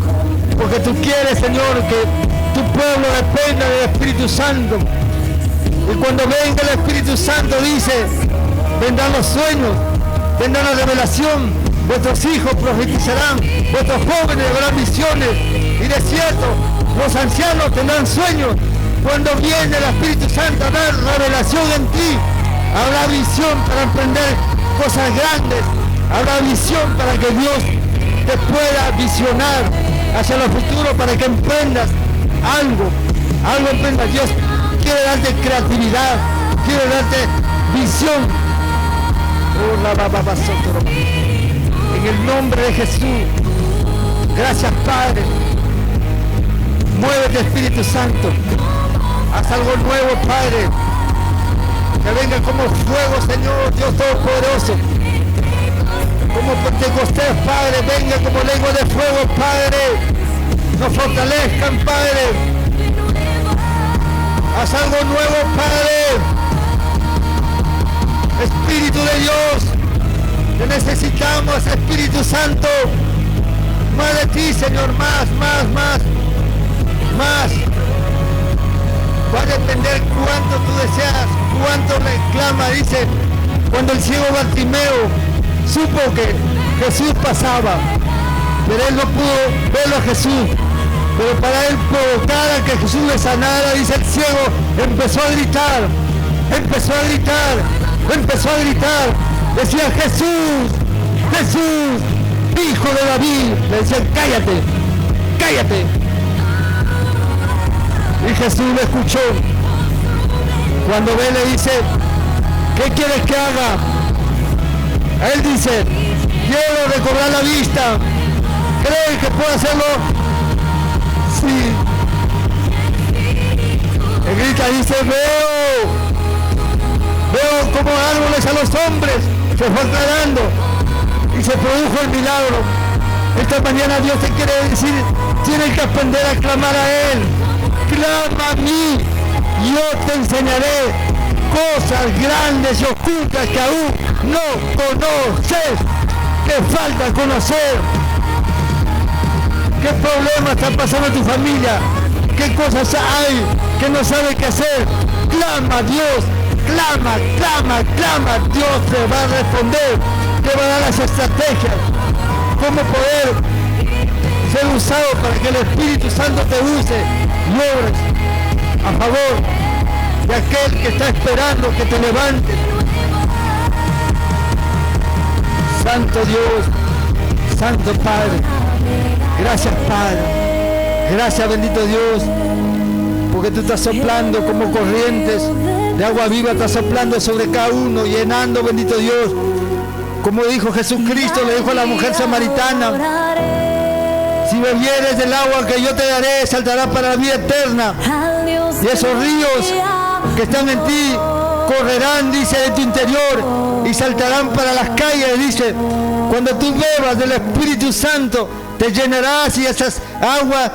porque tú quieres, Señor, que tu pueblo dependa del Espíritu Santo. Y cuando venga el Espíritu Santo, dice, vendrán los sueños, vendrá la revelación. Vuestros hijos profetizarán, vuestros jóvenes verán visiones, y de cierto, los ancianos tendrán sueños. Cuando viene el Espíritu Santo a dar revelación en ti, habrá visión para emprender cosas grandes, habrá visión para que Dios te pueda visionar hacia lo futuro, para que emprendas algo emprendas. Dios quiere darte creatividad, quiere darte visión. En el nombre de Jesús. Gracias, Padre. Muévete, Espíritu Santo. Haz algo nuevo, Padre. Que venga como fuego, Señor, Dios Todopoderoso. Como Pentecostés, Padre. Venga como lengua de fuego, Padre. Nos fortalezcan, Padre. Haz algo nuevo, Padre. Espíritu de Dios. Te necesitamos, Espíritu Santo. Más de ti, Señor. Más. Va a depender cuánto tú deseas, cuánto reclama. Dice, cuando el ciego Bartimeo supo que Jesús pasaba, pero él no pudo verlo a Jesús, pero para él provocar a que Jesús le sanara, dice, el ciego empezó a gritar, decía: Jesús, Hijo de David. Le decían: cállate. Y Jesús lo escuchó. Cuando ve, le dice: ¿qué quieres que haga? Él dice: quiero recobrar la vista. ¿Creen que puedo hacerlo? Sí. Él grita y dice: veo como árboles a los hombres. Se fue aclarando y se produjo el milagro. Esta mañana Dios te quiere decir, tienes que aprender a clamar a Él. Clama a mí, yo te enseñaré cosas grandes y ocultas que aún no conoces. Te falta conocer. ¿Qué problema está pasando en tu familia? ¿Qué cosas hay que no sabes qué hacer? Clama a Dios, clama, clama, clama. Dios te va a responder, te va a dar las estrategias. Cómo poder ser usado para que el Espíritu Santo te use y obres a favor de aquel que está esperando que te levantes. Santo Dios, Santo Padre, gracias Padre, gracias bendito Dios, porque tú estás soplando como corrientes de agua viva, estás soplando sobre cada uno, llenando bendito Dios, como dijo Jesucristo, le dijo a la mujer samaritana, si bebieres del agua que yo te daré, saltará para la vida eterna, y esos ríos que están en ti correrán, dice, de tu interior y saltarán para las calles, dice. Cuando tú bebas del Espíritu Santo, te llenarás y esas aguas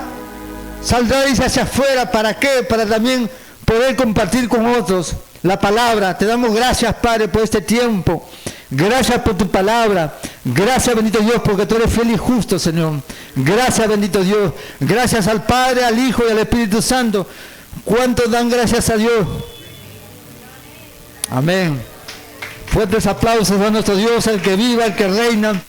saldrán, dice, hacia afuera. ¿Para qué? Para también poder compartir con otros la palabra. Te damos gracias, Padre, por este tiempo. Gracias por tu palabra. Gracias, bendito Dios, porque tú eres fiel y justo, Señor. Gracias, bendito Dios. Gracias al Padre, al Hijo y al Espíritu Santo. ¿Cuántos dan gracias a Dios? Amén. Fuertes aplausos a nuestro Dios, el que viva, el que reina.